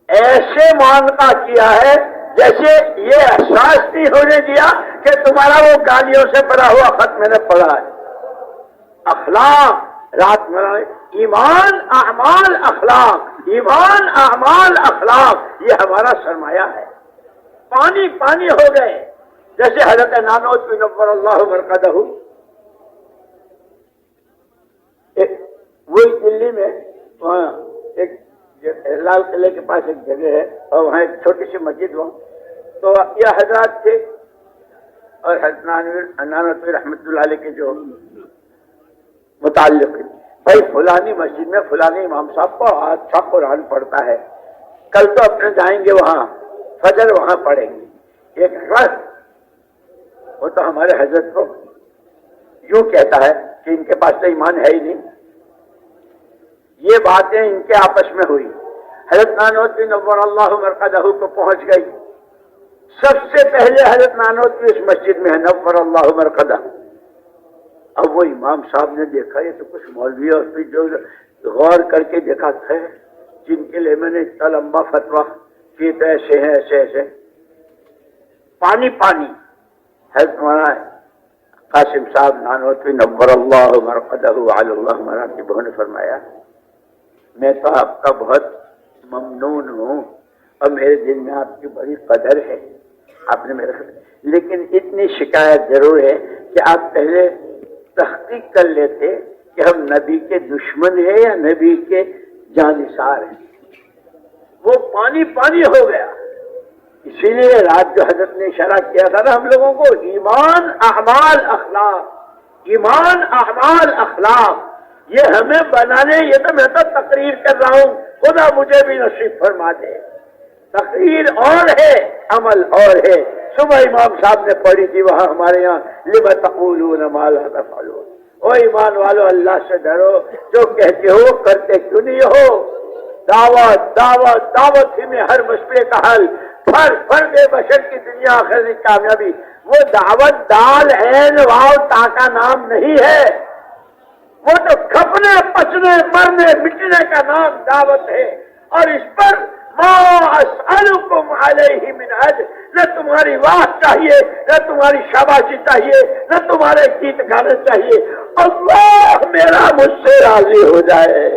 ایسے معانقہ کیا ہے جیسے یہ احساس نہیں ہونے دیا کہ تمہارا وہ گالیوں سے بھرا ہوا خط میں نے پڑھا ہے۔ اخلاق رات میں، ایمان اعمال اخلاق، ایمان اعمال اخلاق، یہ ہمارا سرمایہ ہے۔ پانی پانی ہو گئے، جیسے حضرت نانوت نور اللہ مرقدہ، وہی دلی میں وہاں ایک لال قلعے کے پاس ایک جگہ ہے، اور وہاں ایک چھوٹی سی مسجد ہو، تو یہ حضرات تھے، اور حضرت نانوت رحمۃ اللہ علیہ کے جو متعلق، بھائی فلانی مسجد میں فلانی امام صاحب کو اچھا قرآن پڑھتا ہے، کل تو اپنے جائیں گے وہاں، فجر وہاں پڑھیں گے۔ ایک رس وہ تو ہمارے حضرت کو یوں کہتا ہے کہ ان کے پاس تو ایمان ہے ہی نہیں۔ یہ باتیں ان کے آپس میں ہوئی، حضرت نانوت نور اللہ مرقدہ کو پہنچ گئی، سب سے پہلے حضرت نانوتوی اس مسجد میں ہے، نور اللہ مرقدہ۔ اب وہ امام صاحب نے دیکھا یہ تو کچھ مولوی اور پھر جو غور کر کے دیکھا تھے جن کے لیے میں نے اتنا لمبا فتویٰ کہ تو ایسے ہیں ایسے ایسے، پانی پانی۔ حضرت مولانا قاسم صاحب نانوتوی نور اللہ مرقدہ علی اللہ مراتبہ نے فرمایا میں تو آپ کا بہت ممنون ہوں اور میرے دل میں آپ کی بڑی قدر ہے، آپ نے میرا، لیکن اتنی شکایت ضرور ہے کہ آپ پہلے تحقیق کر لیتے کہ ہم نبی کے دشمن ہیں یا نبی کے جانثار ہیں۔ وہ پانی پانی ہو گیا۔ اسی لیے رات جو حضرت نے اشارہ کیا تھا نا ہم لوگوں کو، ایمان اعمال اخلاق، ایمان اعمال اخلاق، یہ ہمیں بنانے، یہ تو میں تو تقریر کر رہا ہوں، خدا مجھے بھی نصیب فرما دے۔ تقریر اور ہے، عمل اور ہے۔ صبح امام صاحب نے پڑھی تھی وہاں ہمارے یہاں لِمَ تَقُولُونَ مَا لَا تَفْعَلُونَ، او ایمان والو اللہ سے ڈرو، جو کہتے ہو کرتے کیوں نہیں ہو۔ دعوت دعوت دعوت ہی میں ہر مسئلے کا حل، فرد بشر کی دنیا آخر کی کامیابی۔ وہ دعوت دال عین واو تا کا نام نہیں ہے، وہ تو کھپنے پچنے مرنے مٹنے کا نام دعوت ہے۔ اور اس پر ما اسألکم علیہ من اجر، نہ تمہاری واہ چاہیے، نہ تمہاری شاباشی چاہیے، نہ تمہارے گیت گانے چاہیے، اللہ میرا مجھ سے راضی ہو جائے۔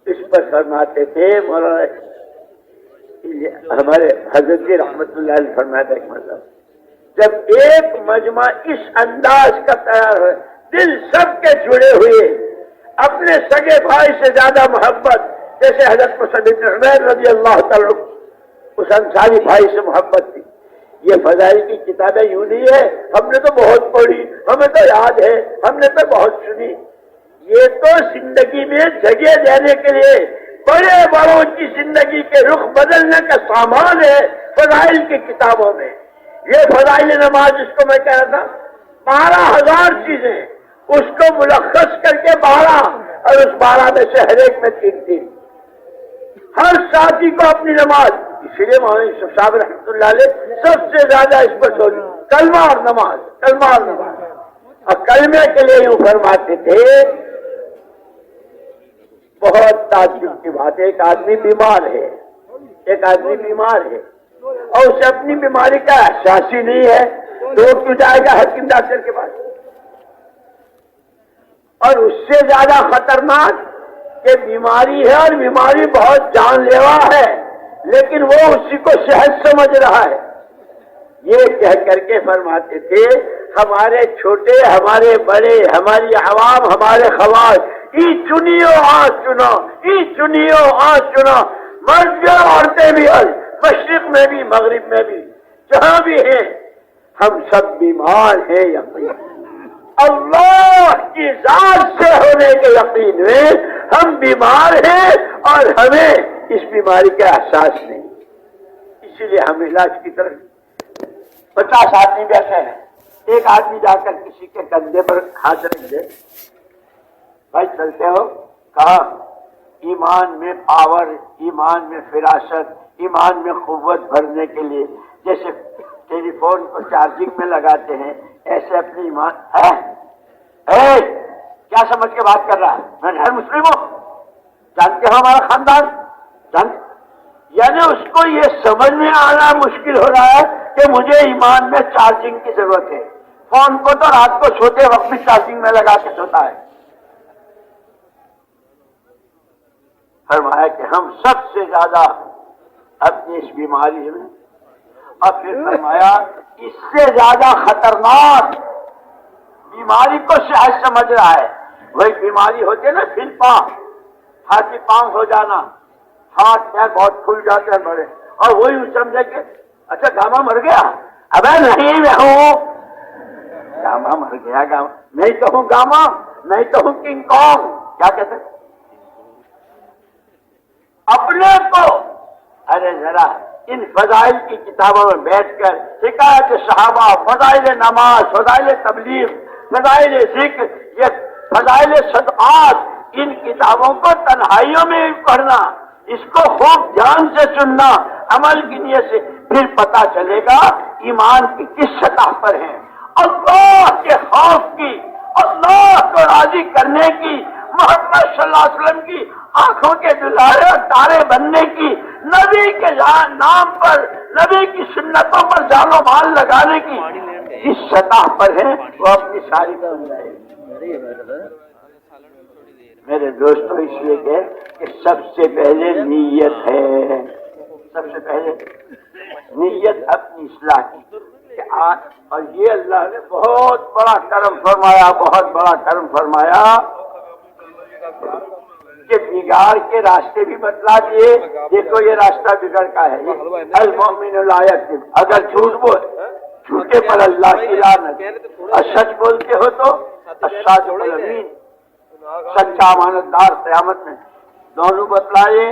اس پر فرماتے تھے مولانا ہمارے حضرت جی رحمت اللہ علیہ، فرمایا ایک مطلب جب ایک مجمع اس انداز کا تیار ہے، دل سب کے جڑے ہوئے، اپنے سگے بھائی سے زیادہ محبت، جیسے حضرت مصعب بن عمیر رضی اللہ تعالیٰ اس انصاری بھائی سے محبت تھی۔ یہ فضائل کی کتابیں یوں نہیں ہے ہم نے تو بہت پڑھی، ہمیں تو یاد ہے، ہم نے تو بہت سنی، یہ تو زندگی میں جگہ دینے کے لیے بڑے بڑوں کی زندگی کے رخ بدلنے کا سامان ہے فضائل کی کتابوں میں۔ یہ فضائل نماز جس کو میں کہہ رہا تھا 12,000 چیزیں، اس کو ملخص کر کے 12، اور اس 12 میں سے ہر ایک میں 3 ہر ساتھی کو اپنی نماز۔ اسی لیے مولانا یوسف صاحب رحمۃ اللہ علیہ سب سے زیادہ اس پر زور، کلمہ اور نماز، کلمہ اور نماز۔ اور کلمے کے لیے یوں فرماتے تھے، بہت تعجب کی بات ہے، ایک آدمی بیمار ہے، ایک آدمی بیمار ہے اور اسے اپنی بیماری کا احساس ہی نہیں ہے، تو وہ کیوں جائے گا حکیم ڈاکٹر کے پاس؟ اور اس سے زیادہ خطرناک کہ بیماری ہے اور بیماری بہت جان لیوا ہے، لیکن وہ اسی کو صحت سمجھ رہا ہے۔ یہ کہہ کر کے فرماتے تھے ہمارے چھوٹے، ہمارے بڑے، ہماری عوام، ہمارے خواص، ای چنیو آج چنو، ای چنیو آج چنو، مرد بھی اور عورتیں بھی، اور مشرق میں بھی مغرب میں بھی، جہاں بھی ہیں ہم سب بیمار ہیں۔ یقین اللہ کی ذات سے ہونے کے یقین میں ہم بیمار ہیں اور ہمیں اس بیماری کا احساس نہیں، اسی لیے ہم علاج کی طرف 50 آدمی بیٹھے ہیں، ایک آدمی جا کر کسی کے کندھے پر ہاتھ رکھ دے، بھائی چلتے ہو؟ کہا ایمان میں پاور، ایمان میں فراست، ایمان میں قوت بھرنے کے لیے جیسے ٹیلی فون کو چارجنگ میں لگاتے ہیں، ایسے اپنے ایمان ہے۔ کیا سمجھ کے بات کر رہا ہے؟ میں غیر مسلم ہوں، جانتے ہو ہمارا خاندان، یعنی اس کو یہ سمجھ میں آنا مشکل ہو رہا ہے کہ مجھے ایمان میں چارجنگ کی ضرورت ہے۔ فون کو تو رات کو سوتے وقت بھی چارجنگ میں لگا کے سوتا ہے۔ فرمایا کہ ہم سب سے زیادہ اپنی اس بیماری میں، اور پھر فرمایا اس سے زیادہ خطرناک بیماری کو صحت سمجھ رہا ہے، وہی بیماری ہوتی ہے نا پھر پاؤں، ہاتھی پاؤں ہو جانا، ہاتھ پیر بہت پھول جاتے ہیں بڑے، اور وہی سمجھے کہ اچھا گاما مر گیا، ابے نہیں میں ہوں، گاما مر گیا، گاما میں تو ہوں، گاما میں تو ہوں کنگ کانگ، کیا کہتے ہیں اپنے کو۔ ارے ذرا ان فضائل کی کتابوں میں بیٹھ کر حکایت صحابہ، فضائل نماز، فضائل تبلیغ، فضائل ذکر، یہ فضائل صدقات، ان کتابوں کو تنہائیوں میں پڑھنا، اس کو خوب دھیان سے سننا عمل کی نیت سے، پھر پتا چلے گا ایمان کی کس سطح پر ہے۔ اللہ کے خوف کی، اللہ کو راضی کرنے کی، محمد صلی اللہ علیہ وسلم کی آنکھوں کے دلارے اور تارے بننے کی، نبی کے نام پر، نبی کی سنتوں پر جان و مال لگانے کی جس سطح پر ہے وہ اپنی ساری بن جائے گی۔ میرے دوستوں، اس لیے کہ سب سے پہلے نیت ہے، سب سے پہلے نیت اپنی اصلاح کی۔ اور یہ اللہ نے بہت بڑا کرم فرمایا، بہت بڑا کرم فرمایا کہ بگاڑ کے راستے بھی بتلا دیے۔ دیکھو یہ راستہ بگڑ کا ہے، المؤمن لا یکذب، اگر جھوٹ بول، جھوٹے پر اللہ کی لعنت، اور سچ بولتے ہو تو الصادق الامین، سچا امانت دار قیامت میں، دونوں بتلائے۔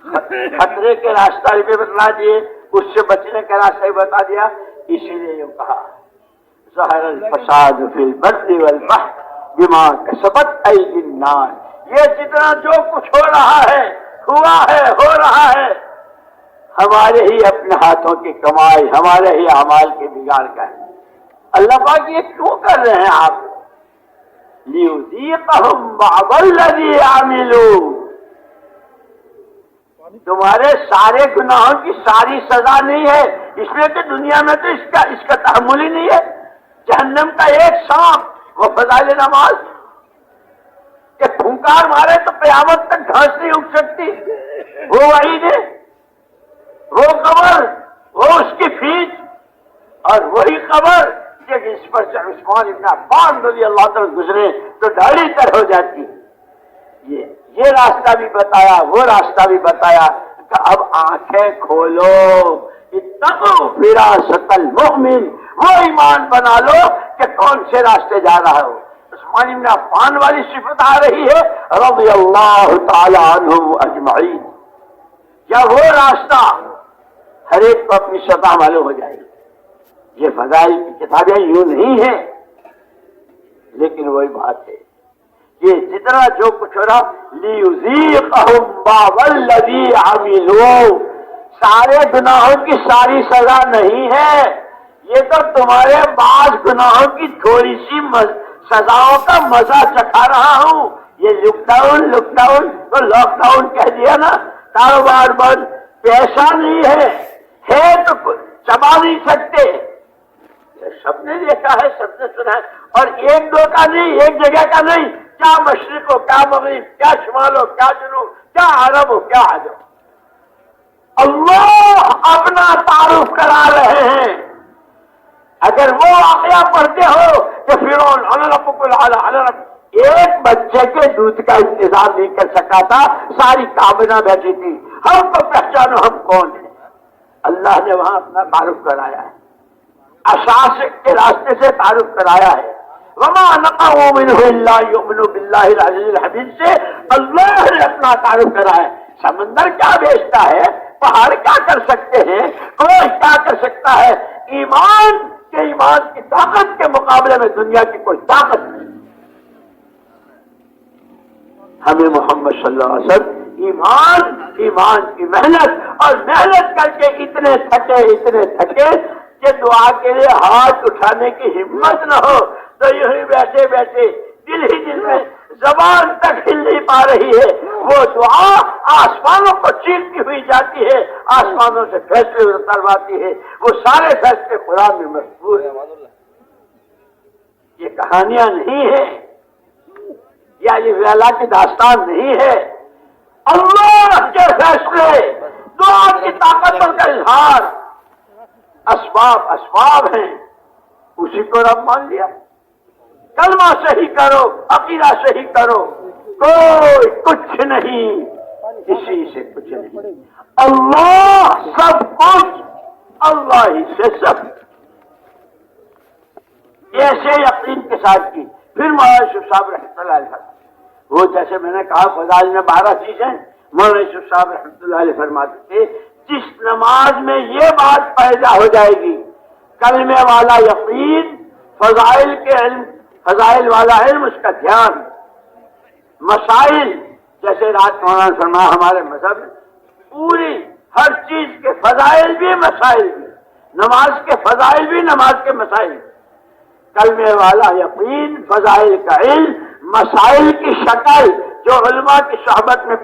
خطرے کے راستہ بھی بتلا دیے، اس سے بچنے کا راستہ بھی بتا دیا۔ اسی لیے یہ کہا ظہر الفساد فی البر والبحر بما کسبت ایدی الناس، یہ جتنا جو کچھ ہو رہا ہے، ہوا ہے، ہو رہا ہے، ہمارے ہی اپنے ہاتھوں کی کمائی، ہمارے ہی اعمال کے بگاڑ کا ہے۔ اللہ پاک یہ کیوں کر رہے ہیں آپ؟ لیذیقہم بعض الذی عملوا، تمہارے سارے گناہوں کی ساری سزا نہیں ہے، اس لیے کہ دنیا میں تو اس کا تحمل ہی نہیں ہے۔ جہنم کا ایک سانپ، وہ فضائل نماز، کہ پھنکار مارے تو قیامت تک گھاس نہیں اگ سکتی، وہ وعید ہے، وہ قبر، وہ اس کی فیس، اور وہی قبر کہ اس پر سے عثمان ابن عفان رضی اللہ تعالیٰ گزرے تو داڑھی تر ہو جاتی۔ یہ راستہ بھی بتایا، وہ راستہ بھی بتایا کہ اب آنکھیں کھولو، اتقوا فراست المؤمن، وہ ایمان بنا لو کہ کون سے راستے جا رہا ہو۔ عثمان ابن عفان والی صفت آ رہی ہے رضی اللہ تعالی عنہم اجمعین، کیا وہ راستہ ہر ایک کو اپنی سطح معلوم ہو جائے گی۔ یہ فضائل کی کتابیں یوں نہیں ہیں، لیکن وہی بات ہے، یہ جتنا جو کچھ ہو رہا لیذیقہم بعض الذی عملوا، سارے گناہوں کی ساری سزا نہیں ہے، یہ تو تمہارے بعض گناہوں کی تھوڑی سی سزاؤں کا مزہ چکھا رہا ہوں۔ یہ لاک ڈاؤن کہہ دیا نا، کاروبار بند، پیسہ نہیں ہے تو چبا نہیں سکتے، سب نے دیکھا ہے، سب نے سنا ہے، اور ایک دو کا نہیں، ایک جگہ کا نہیں، کیا مشرق ہو، کیا مغرب، کیا شمال ہو، کیا جنوب، کیا عرب ہو، کیا عجم، اللہ اپنا تعارف کرا رہے ہیں۔ اگر وہ واقعہ پڑھتے ہو کہ فرعون ایک بچے کے دودھ کا انتظام نہیں کر سکا تھا، ساری کابینہ بیٹھی تھی، ہم کو پہچانو ہم کون ہیں، اللہ نے وہاں اپنا تعارف کرایا ہے، اساس کے راستے سے تعارف کرایا ہے۔ وما نقموا منه الا يؤمنوا بالله العزيز الحميد سے اللہ نے اپنا تعارف کرایا ہے۔ سمندر کیا بیچتا ہے، پہاڑ کیا کر سکتے ہیں، کوئی کیا کر سکتا ہے، ایمان کی طاقت کے مقابلے میں دنیا کی کوئی طاقت نہیں۔ ہمیں محمد صلی اللہ علیہ وسلم ایمان کی محنت، اور محنت کر کے اتنے تھکے کہ دعا کے لیے ہاتھ اٹھانے کی ہمت نہ ہو، تو یوں ہی بیٹھے بیٹھے دل ہی دل میں زبان تک ہل نہیں پا رہی ہے، وہ دعا آسمانوں کو چیرتی ہوئی جاتی ہے، آسمانوں سے فیصلے اترواتی ہے، وہ سارے فیصلے قرآن میں مذکور ہیں۔ یہ کہانیاں نہیں ہیں، یا یہ ویلا کی داستان نہیں ہے، اللہ کے فیصلے، دعا کی طاقتوں کا اظہار، اسباب ہیں، اسی کو رب مان لیا۔ کلمہ صحیح کرو، عقیدہ صحیح کرو، کوئی کچھ نہیں، کسی سے کچھ نہیں، اللہ سب کچھ، اللہ ہی سے سب، ایسے یقین کے ساتھ کی۔ پھر مولانا یوسف صاحب رحمۃ اللہ علیہ، وہ جیسے میں نے کہا فضائل میں 12 چیزیں، مولانا یوسف صاحب رحمۃ اللہ علیہ فرماتے تھے جس نماز میں یہ بات پیدا ہو جائے گی، کلمے والا یقین، فضائل والا علم، اس کا دھیان، مسائل، جیسے رات مولانا فرمایا ہمارے مذہب پوری ہر چیز کے فضائل بھی مسائل بھی، نماز کے فضائل بھی نماز کے مسائل بھی، کلمے والا یقین، فضائل کا علم، مسائل کی شکل جو علماء کی صحبت میں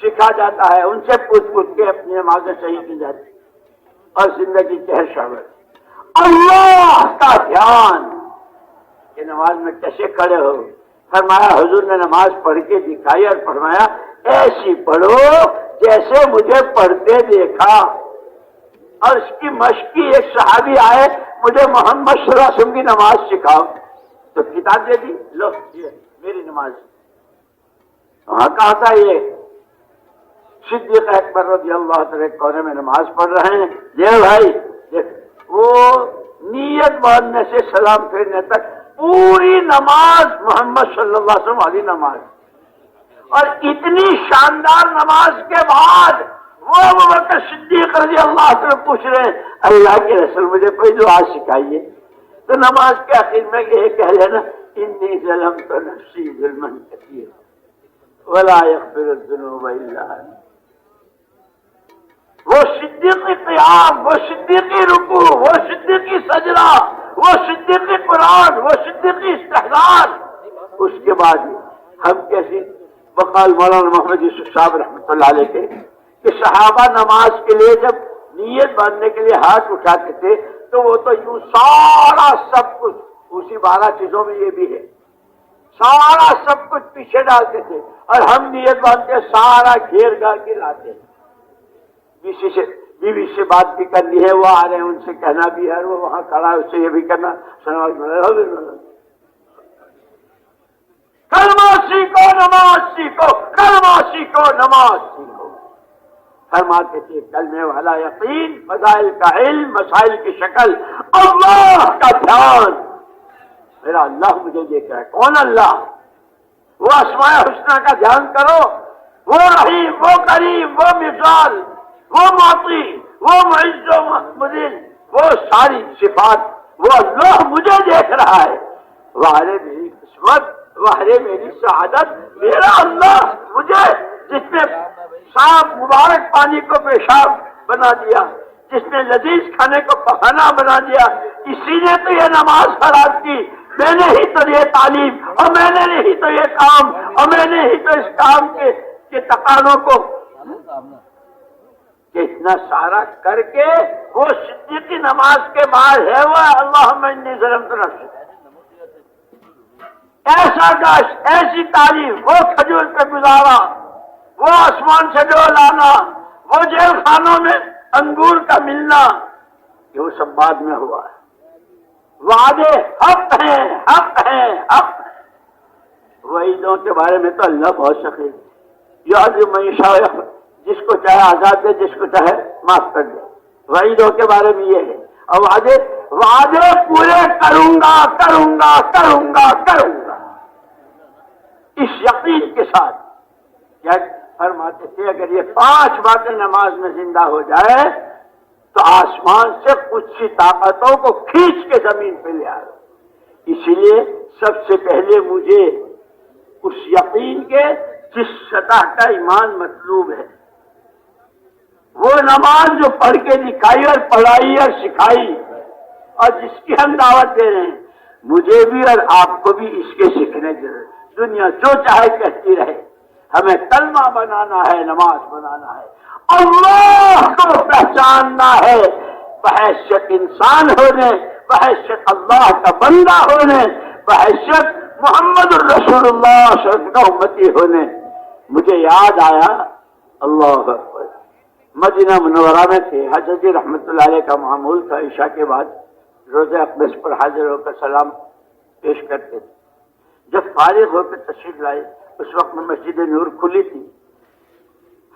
سکھا جاتا ہے، ان سے پوچھ پوچھ کے اپنی نمازیں صحیح کی جاتی اور زندگی کے ہر شعبے اللہ کا دھیان کہ نماز میں کیسے کھڑے ہو۔ فرمایا حضور نے نماز پڑھ کے دکھائی اور فرمایا ایسی پڑھو جیسے مجھے پڑھتے دیکھا۔ اور اس کی مشقی ایک صحابی آئے، مجھے محمد صلی اللہ علیہ وسلم کی نماز سکھاؤ، تو کتاب دے دی، لو یہ میری نماز۔ وہاں کہا تھا یہ صدیق اکبر رضی اللہ تعالی کونے میں نماز پڑھ رہے ہیں، یہ بھائی دیکھ، وہ نیت باندھنے سے سلام پھیرنے تک پوری نماز محمد صلی اللہ علیہ وسلم والی نماز، اور اتنی شاندار نماز کے بعد وہ ابو بکر صدیق رضی اللہ عنہ پوچھ رہے ہیں اللہ کے رسول مجھے کوئی دعا سکھائیے، تو نماز کے آخر میں یہ کہہ لینا انی ظلمت نفسی ظلما کثیرا ولا یغفر الذنوب الا انت۔ وہ صدیقی قیام، وہ صدیقی رکوع، وہ صدیقی سجدہ، وہ صدیقی قرآن، وہ صدیقی استحضار، اس کے بعد ہم کیسی بقال مولانا محمد یوسف صاحب رحمۃ اللہ علیہ کے کہ صحابہ نماز کے لیے جب نیت باندھنے کے لیے ہاتھ اٹھاتے تھے تو وہ تو یوں سارا سب کچھ، اسی 12 چیزوں میں یہ بھی ہے، سارا سب کچھ پیچھے ڈالتے تھے، اور ہم نیت باندھتے سارا گھیر گھر کے لاتے ہیں۔ بیوی سے بات بھی کرنی ہے، وہ آ رہے ہیں ان سے کہنا بھی ہے، وہ وہاں کھڑا ہے اس سے یہ بھی کرنا، کلمہ سیکھو نماز سیکھو، کلمہ سیکھو نماز سیکھو۔ فرماتے تھے کلمے والا یقین، فضائل کا علم، مسائل کی شکل، اللہ کا دھیان، میرا اللہ مجھے دیکھ رہا ہے۔ کون اللہ؟ وہ اسماء حسنہ کا دھیان کرو، وہ رحیم، وہ کریم، وہ مثال، وہ معطی، وہ معز و مذل، وہ ساری صفات، وہ اللہ مجھے دیکھ رہا ہے۔ واہ میری قسمت، واہ میری سعادت، میرا اللہ مجھے جس نے صاف مبارک پانی کو پیشاب بنا دیا، جس نے لذیذ کھانے کو پخانا بنا دیا، اسی نے تو یہ نماز خراب کی، میں نے ہی تو یہ تعلیم، اور میں نے ہی تو یہ کام، اور میں نے ہی تو اس کام کے تقاضوں کو کہ اتنا سارا کر کے وہ صدیقی نماز کے بعد ہے وہ اللہم انی ظلمت نفسی، ایسا گشت، ایسی تعلیم، وہ کھجور پہ گزارا، وہ آسمان سے جو لانا، وہ جیل خانوں میں انگور کا ملنا، یہ وہ سب بعد میں ہوا ہے۔ وعدے حق ہیں، حق ہیں، حق ہیں۔ وعیدوں کے بارے میں تو اللہ بہت سخی، یعذب من یشاء، جس کو چاہے آزاد دے، جس کو چاہے معاف کر دے۔ وعیدوں کے بارے میں یہ ہے، اور وعدے پورے کروں گا، کروں گا، کروں گا، کروں گا، اس یقین کے ساتھ۔ کیا فرماتے تھے اگر یہ 5 باتیں نماز میں زندہ ہو جائے تو آسمان سے کچھ سی طاقتوں کو کھینچ کے زمین پہ لے آئے۔ اسی لیے سب سے پہلے مجھے اس یقین کے جس سطح کا ایمان مطلوب ہے، وہ نماز جو پڑھ کے دکھائی اور پڑھائی اور سکھائی اور جس کی ہم دعوت دے رہے ہیں، مجھے بھی اور آپ کو بھی اس کے سیکھنے کی ضرورت۔ دنیا جو چاہے کہتی رہے، ہمیں کلمہ بنانا ہے، نماز بنانا ہے، اللہ کو پہچاننا ہے، بحیثیت انسان ہونے، بحیثیت اللہ کا بندہ ہونے، بحیثیت محمد الرسول اللہ صلی اللہ علیہ وسلم کا امتی ہونے۔ مجھے یاد آیا، اللہ اکبر، مدینہ منورہ میں تھے، حضرت جی رحمت اللہ علیہ کا معمول تھا عشاء کے بعد روزہ اقدس پر حاضر ہو کر سلام پیش کرتے تھے۔ جب فارغ ہو کر تشریف لائے، اس وقت میں مسجد نور کھلی تھی،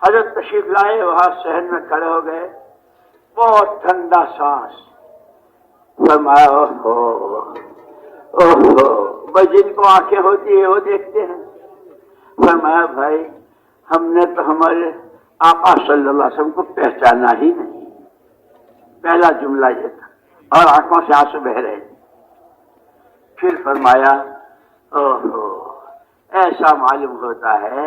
حضرت تشریف لائے، وہاں صحن میں کھڑے ہو گئے، بہت ٹھنڈا سانس، فرمایا اوہو بھائی، جن کو آنکھیں ہوتی ہے وہ دیکھتے ہیں۔ فرمایا بھائی ہم نے تو ہمارے آقا صلی اللہ علیہ وسلم کو پہچانا ہی نہیں، پہلا جملہ یہ تھا، اور آنکھوں سے آنسو بہ رہے تھے۔ پھر فرمایا اوہو ایسا معلوم ہوتا ہے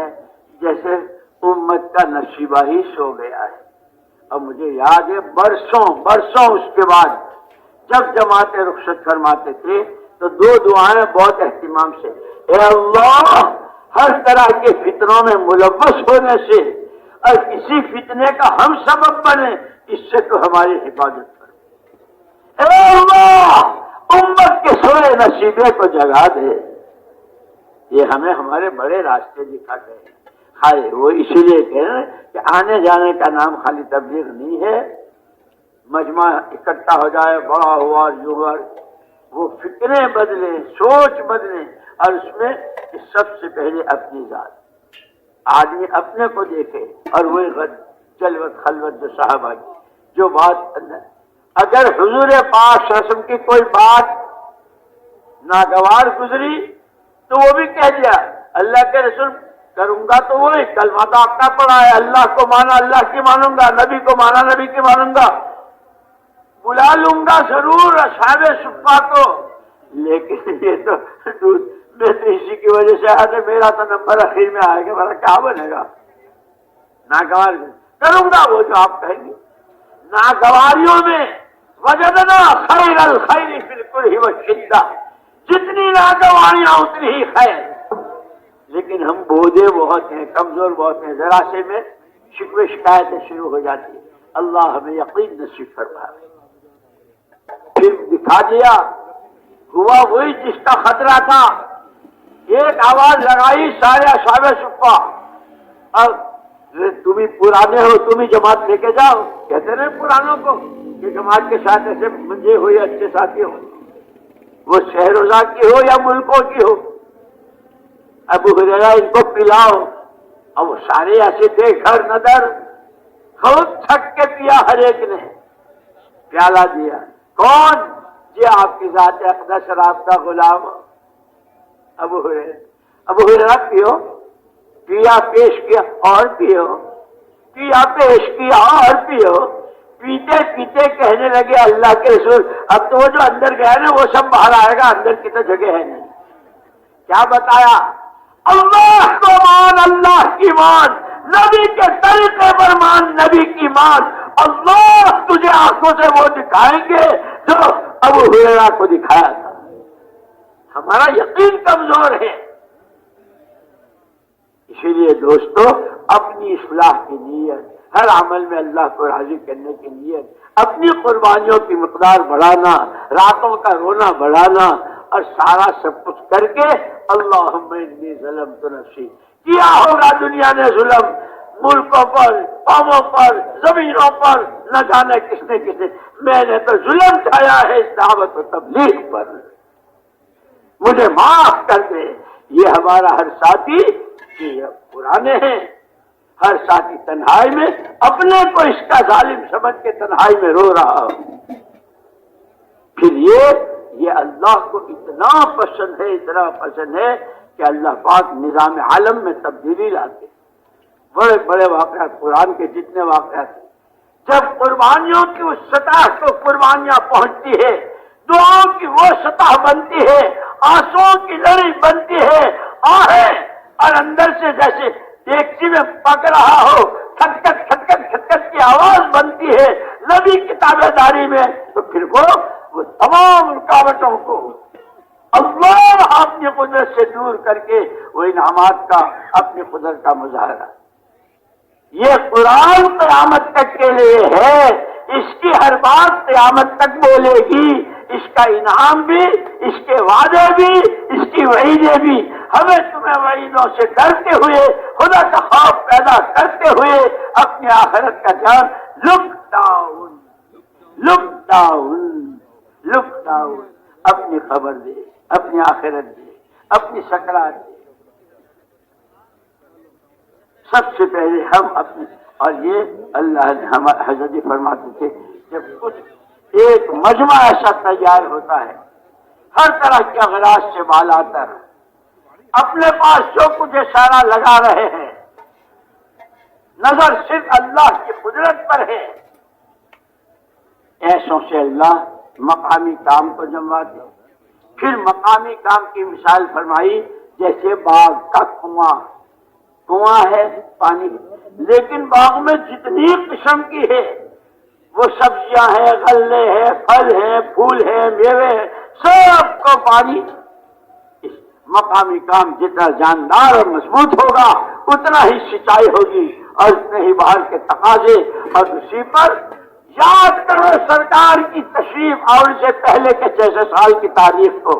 جیسے امت کا نشیبہ ہی سو گیا ہے. اور مجھے یاد ہے برسوں اس کے بعد جب جماعتیں رخصت فرماتے تھے تو دو دعائیں بہت اہتمام سے، اے اللہ ہر طرح کے فتنوں میں ملوث ہونے سے اور کسی فتنے کا ہم سبب بنے اس سے تو ہماری حفاظت کر. اے اللہ امت کے سوئے نصیبے کو جگا دے. یہ ہمیں ہمارے بڑے راستے دکھاتے ہیں. خالی وہ اسی لیے کہہ رہے ہیں کہ آنے جانے کا نام خالی تبلیغ نہیں ہے. مجمع اکٹھا ہو جائے بڑا ہوا جوہر، وہ فکریں بدلیں، سوچ بدلیں، اور اس میں سب سے پہلے اپنی ذات. آدمی اپنے کو دیکھے اور وہی جلوت خلوت جو صاحب آئی جو بات اگر حضور پاک صلی اللہ علیہ وسلم کی کوئی بات ناگوار گزری تو وہ بھی کہہ دیا اللہ کے رسول کروں گا تو وہی کلمہ تو آپ کا پڑا ہے، اللہ کو مانا اللہ کی مانوں گا، نبی کو مانا نبی کی مانوں گا، بلا لوں گا ضرور اصحاب صفہ کو. لیکن یہ تو میں تو اسی کی وجہ سے آتے میرا تو نمبر اخیر میں آئے گا، میرا کیا بنے گا. ناگوار کروں گا وہ جو آپ کہیں گے. ناگواریوں میں وجدنا خیر الخیر فی الکرہ والشدہ، جتنی ناگواریاں اتنی ہی خیر. لیکن ہم بودے بہت ہیں، کمزور بہت ہیں، ذرا سے میں شکوے شکایتیں شروع ہو جاتی ہیں. اللہ ہمیں یقین نصیب فرمائے. پھر دکھا دیا ہوا وہی جس کا خطرہ تھا. ایک آواز لگائی سارے اصحاب صفہ، اور تم ہی پرانے ہو تم ہی جماعت لے کے جاؤ. کہتے رہے پرانوں کو کہ جماعت کے ساتھ ایسے منجے ہو یا اچھے ساتھی ہو، وہ شہر روزہ کی ہو یا ملکوں کی ہو. ابو ہریرہ ان کو پلاؤ. اب وہ سارے ایسے تھے گھر ندر، خود تھک کے پیا ہر ایک نے، پیالہ دیا. کون؟ یہ آپ کی ذات اقدس رب کا غلام ابو ہریرہ پیو. پیا پیش کیا اور پیو، پیا پیش کیا اور پیو. پیتے پیتے کہنے لگے اللہ کے رسول اب تو وہ جو اندر گیا نا وہ سب باہر آئے گا، اندر کی تو جگہ ہے نہیں. کیا بتایا؟ اللہ کو مان، اللہ کی مان، نبی کے طریقے پر مان، نبی کی مان. اللہ تجھے آنکھوں سے وہ دکھائیں گے جو ابو ہریرہ کو دکھایا تھا. ہمارا یقین کمزور ہے. اسی لیے دوستو اپنی اصلاح کی نیت، ہر عمل میں اللہ کو راضی کرنے کی نیت، اپنی قربانیوں کی مقدار بڑھانا، راتوں کا رونا بڑھانا، اور سارا سب کچھ کر کے اللہم انی ظلمت نفسی. کیا ہوگا دنیا نے ظلم ملکوں پر، قوموں پر، زمینوں پر، نہ جانے کس نے میں نے تو ظلم ڈھایا ہے اس دعوت و تبلیغ پر، مجھے معاف کر دے. یہ ہمارا ہر ساتھی یہ پرانے ہیں، ہر ساتھی تنہائی میں اپنے کو اس کا ظالم سمجھ کے تنہائی میں رو رہا ہوں. پھر یہ اللہ کو اتنا پسند ہے، اتنا پسند ہے کہ اللہ پاک نظام عالم میں تبدیلی لاتے. بڑے بڑے واقعات قرآن کے جتنے واقعات ہیں، جب قربانیوں کی اس سطح کو قربانیاں پہنچتی ہے، دعاؤں کی وہ سطح بنتی ہے، آنسوؤں کی لڑی بنتی ہے، آہیں اور اندر سے جیسے ٹیکسی میں پک رہا ہو کھٹکٹ کھٹکٹ کھٹکٹ کی آواز بنتی ہے نبی کی تابعداری میں، تو پھر وہ تمام رکاوٹوں کو اللہ اپنی قدرت سے دور کر کے وہ انعامات کا اپنی قدرت کا مظاہرہ. یہ قرآن قیامت تک کے لیے ہے، اس کی ہر بات قیامت تک بولے گی، اس کا انعام بھی، اس کے وعدے بھی، اس کی وعیدیں بھی. ہمیں تمہیں وعیدوں سے ڈرتے ہوئے، خدا کا خوف پیدا کرتے ہوئے اپنی آخرت کا دھیان lockdown lockdown lockdown. اپنی خبر دے، اپنی آخرت دے، اپنی سکرات دے. سب سے پہلے ہم اپنے، اور یہ اللہ نے ہم حضرت فرماتے تھے جب کچھ ایک مجمع ایسا تیار ہوتا ہے ہر طرح کے اغراض سے بالا تر، اپنے پاس جو کچھ اشارہ لگا رہے ہیں، نظر صرف اللہ کی قدرت پر ہے، ایسوں سے اللہ مقامی کام کو جمواتے. پھر مقامی کام کی مثال فرمائی جیسے باغ کا کنواں ہے، پانی لیکن باغ میں جتنی قسم کی ہے وہ سبزیاں ہیں، غلے ہیں، پھل ہیں، پھول ہیں، میوے ہیں، سب کو پانی مقامی کام جتنا جاندار اور مضبوط ہوگا اتنا ہی سچائی ہوگی اور اتنے ہی باہر کے تقاضے. اور اسی پر یاد کرو سرکار کی تشریف آنے سے پہلے کے 600 سال کی تاریخ کو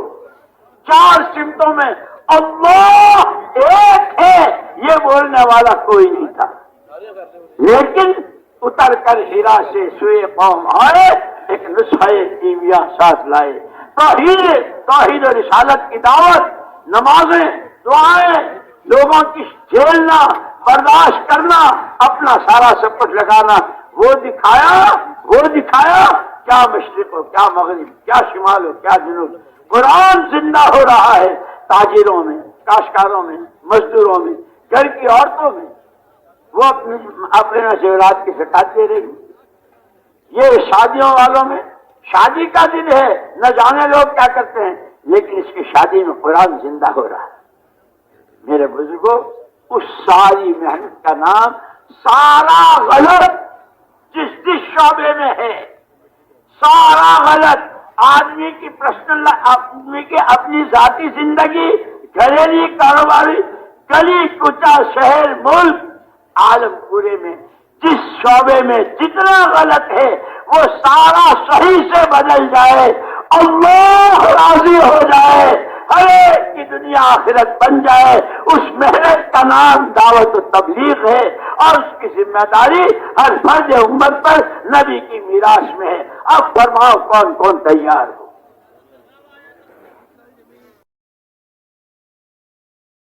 4 سمتوں میں اللہ ایک ہے یہ بولنے والا کوئی نہیں تھا، لیکن اتر کر ہیرا سے سوئے قوم آئے، ایک نسخہ کیمیا ساتھ لائے. توحید و رسالت کی دعوت، نمازیں، دعائیں، لوگوں کی جھیلنا، برداشت کرنا، اپنا سارا سب کچھ لگانا، وہ دکھایا کیا مشرق ہو، کیا مغرب، کیا شمال ہو، کیا جنوب. قرآن زندہ ہو رہا ہے تاجروں میں، کاشتکاروں میں، مزدوروں میں، گھر کی عورتوں میں. وہ اپنے زیورات کی زکات دے رہی. یہ شادیوں والوں میں شادی کا دن ہے، نہ جانے لوگ کیا کرتے ہیں، لیکن اس کی شادی میں قرآن زندہ ہو رہا ہے. میرے بزرگوں، اس ساری محنت کا نام سارا غلط جس شعبے میں ہے، سارا غلط. آدمی کی پرسنل، آدمی کی اپنی ذاتی زندگی، گھریلو کاروباری، گلی کوچہ، شہر، ملک، عالم پورے میں جس شعبے میں جتنا غلط ہے وہ سارا صحیح سے بدل جائے، اللہ راضی ہو جائے، ہر ایک کی دنیا آخرت بن جائے. اس محنت کا نام دعوت و تبلیغ ہے اور اس کی ذمہ داری ہر فرد امت پر نبی کی میراث میں ہے. اب فرماؤ کون کون تیار ہو؟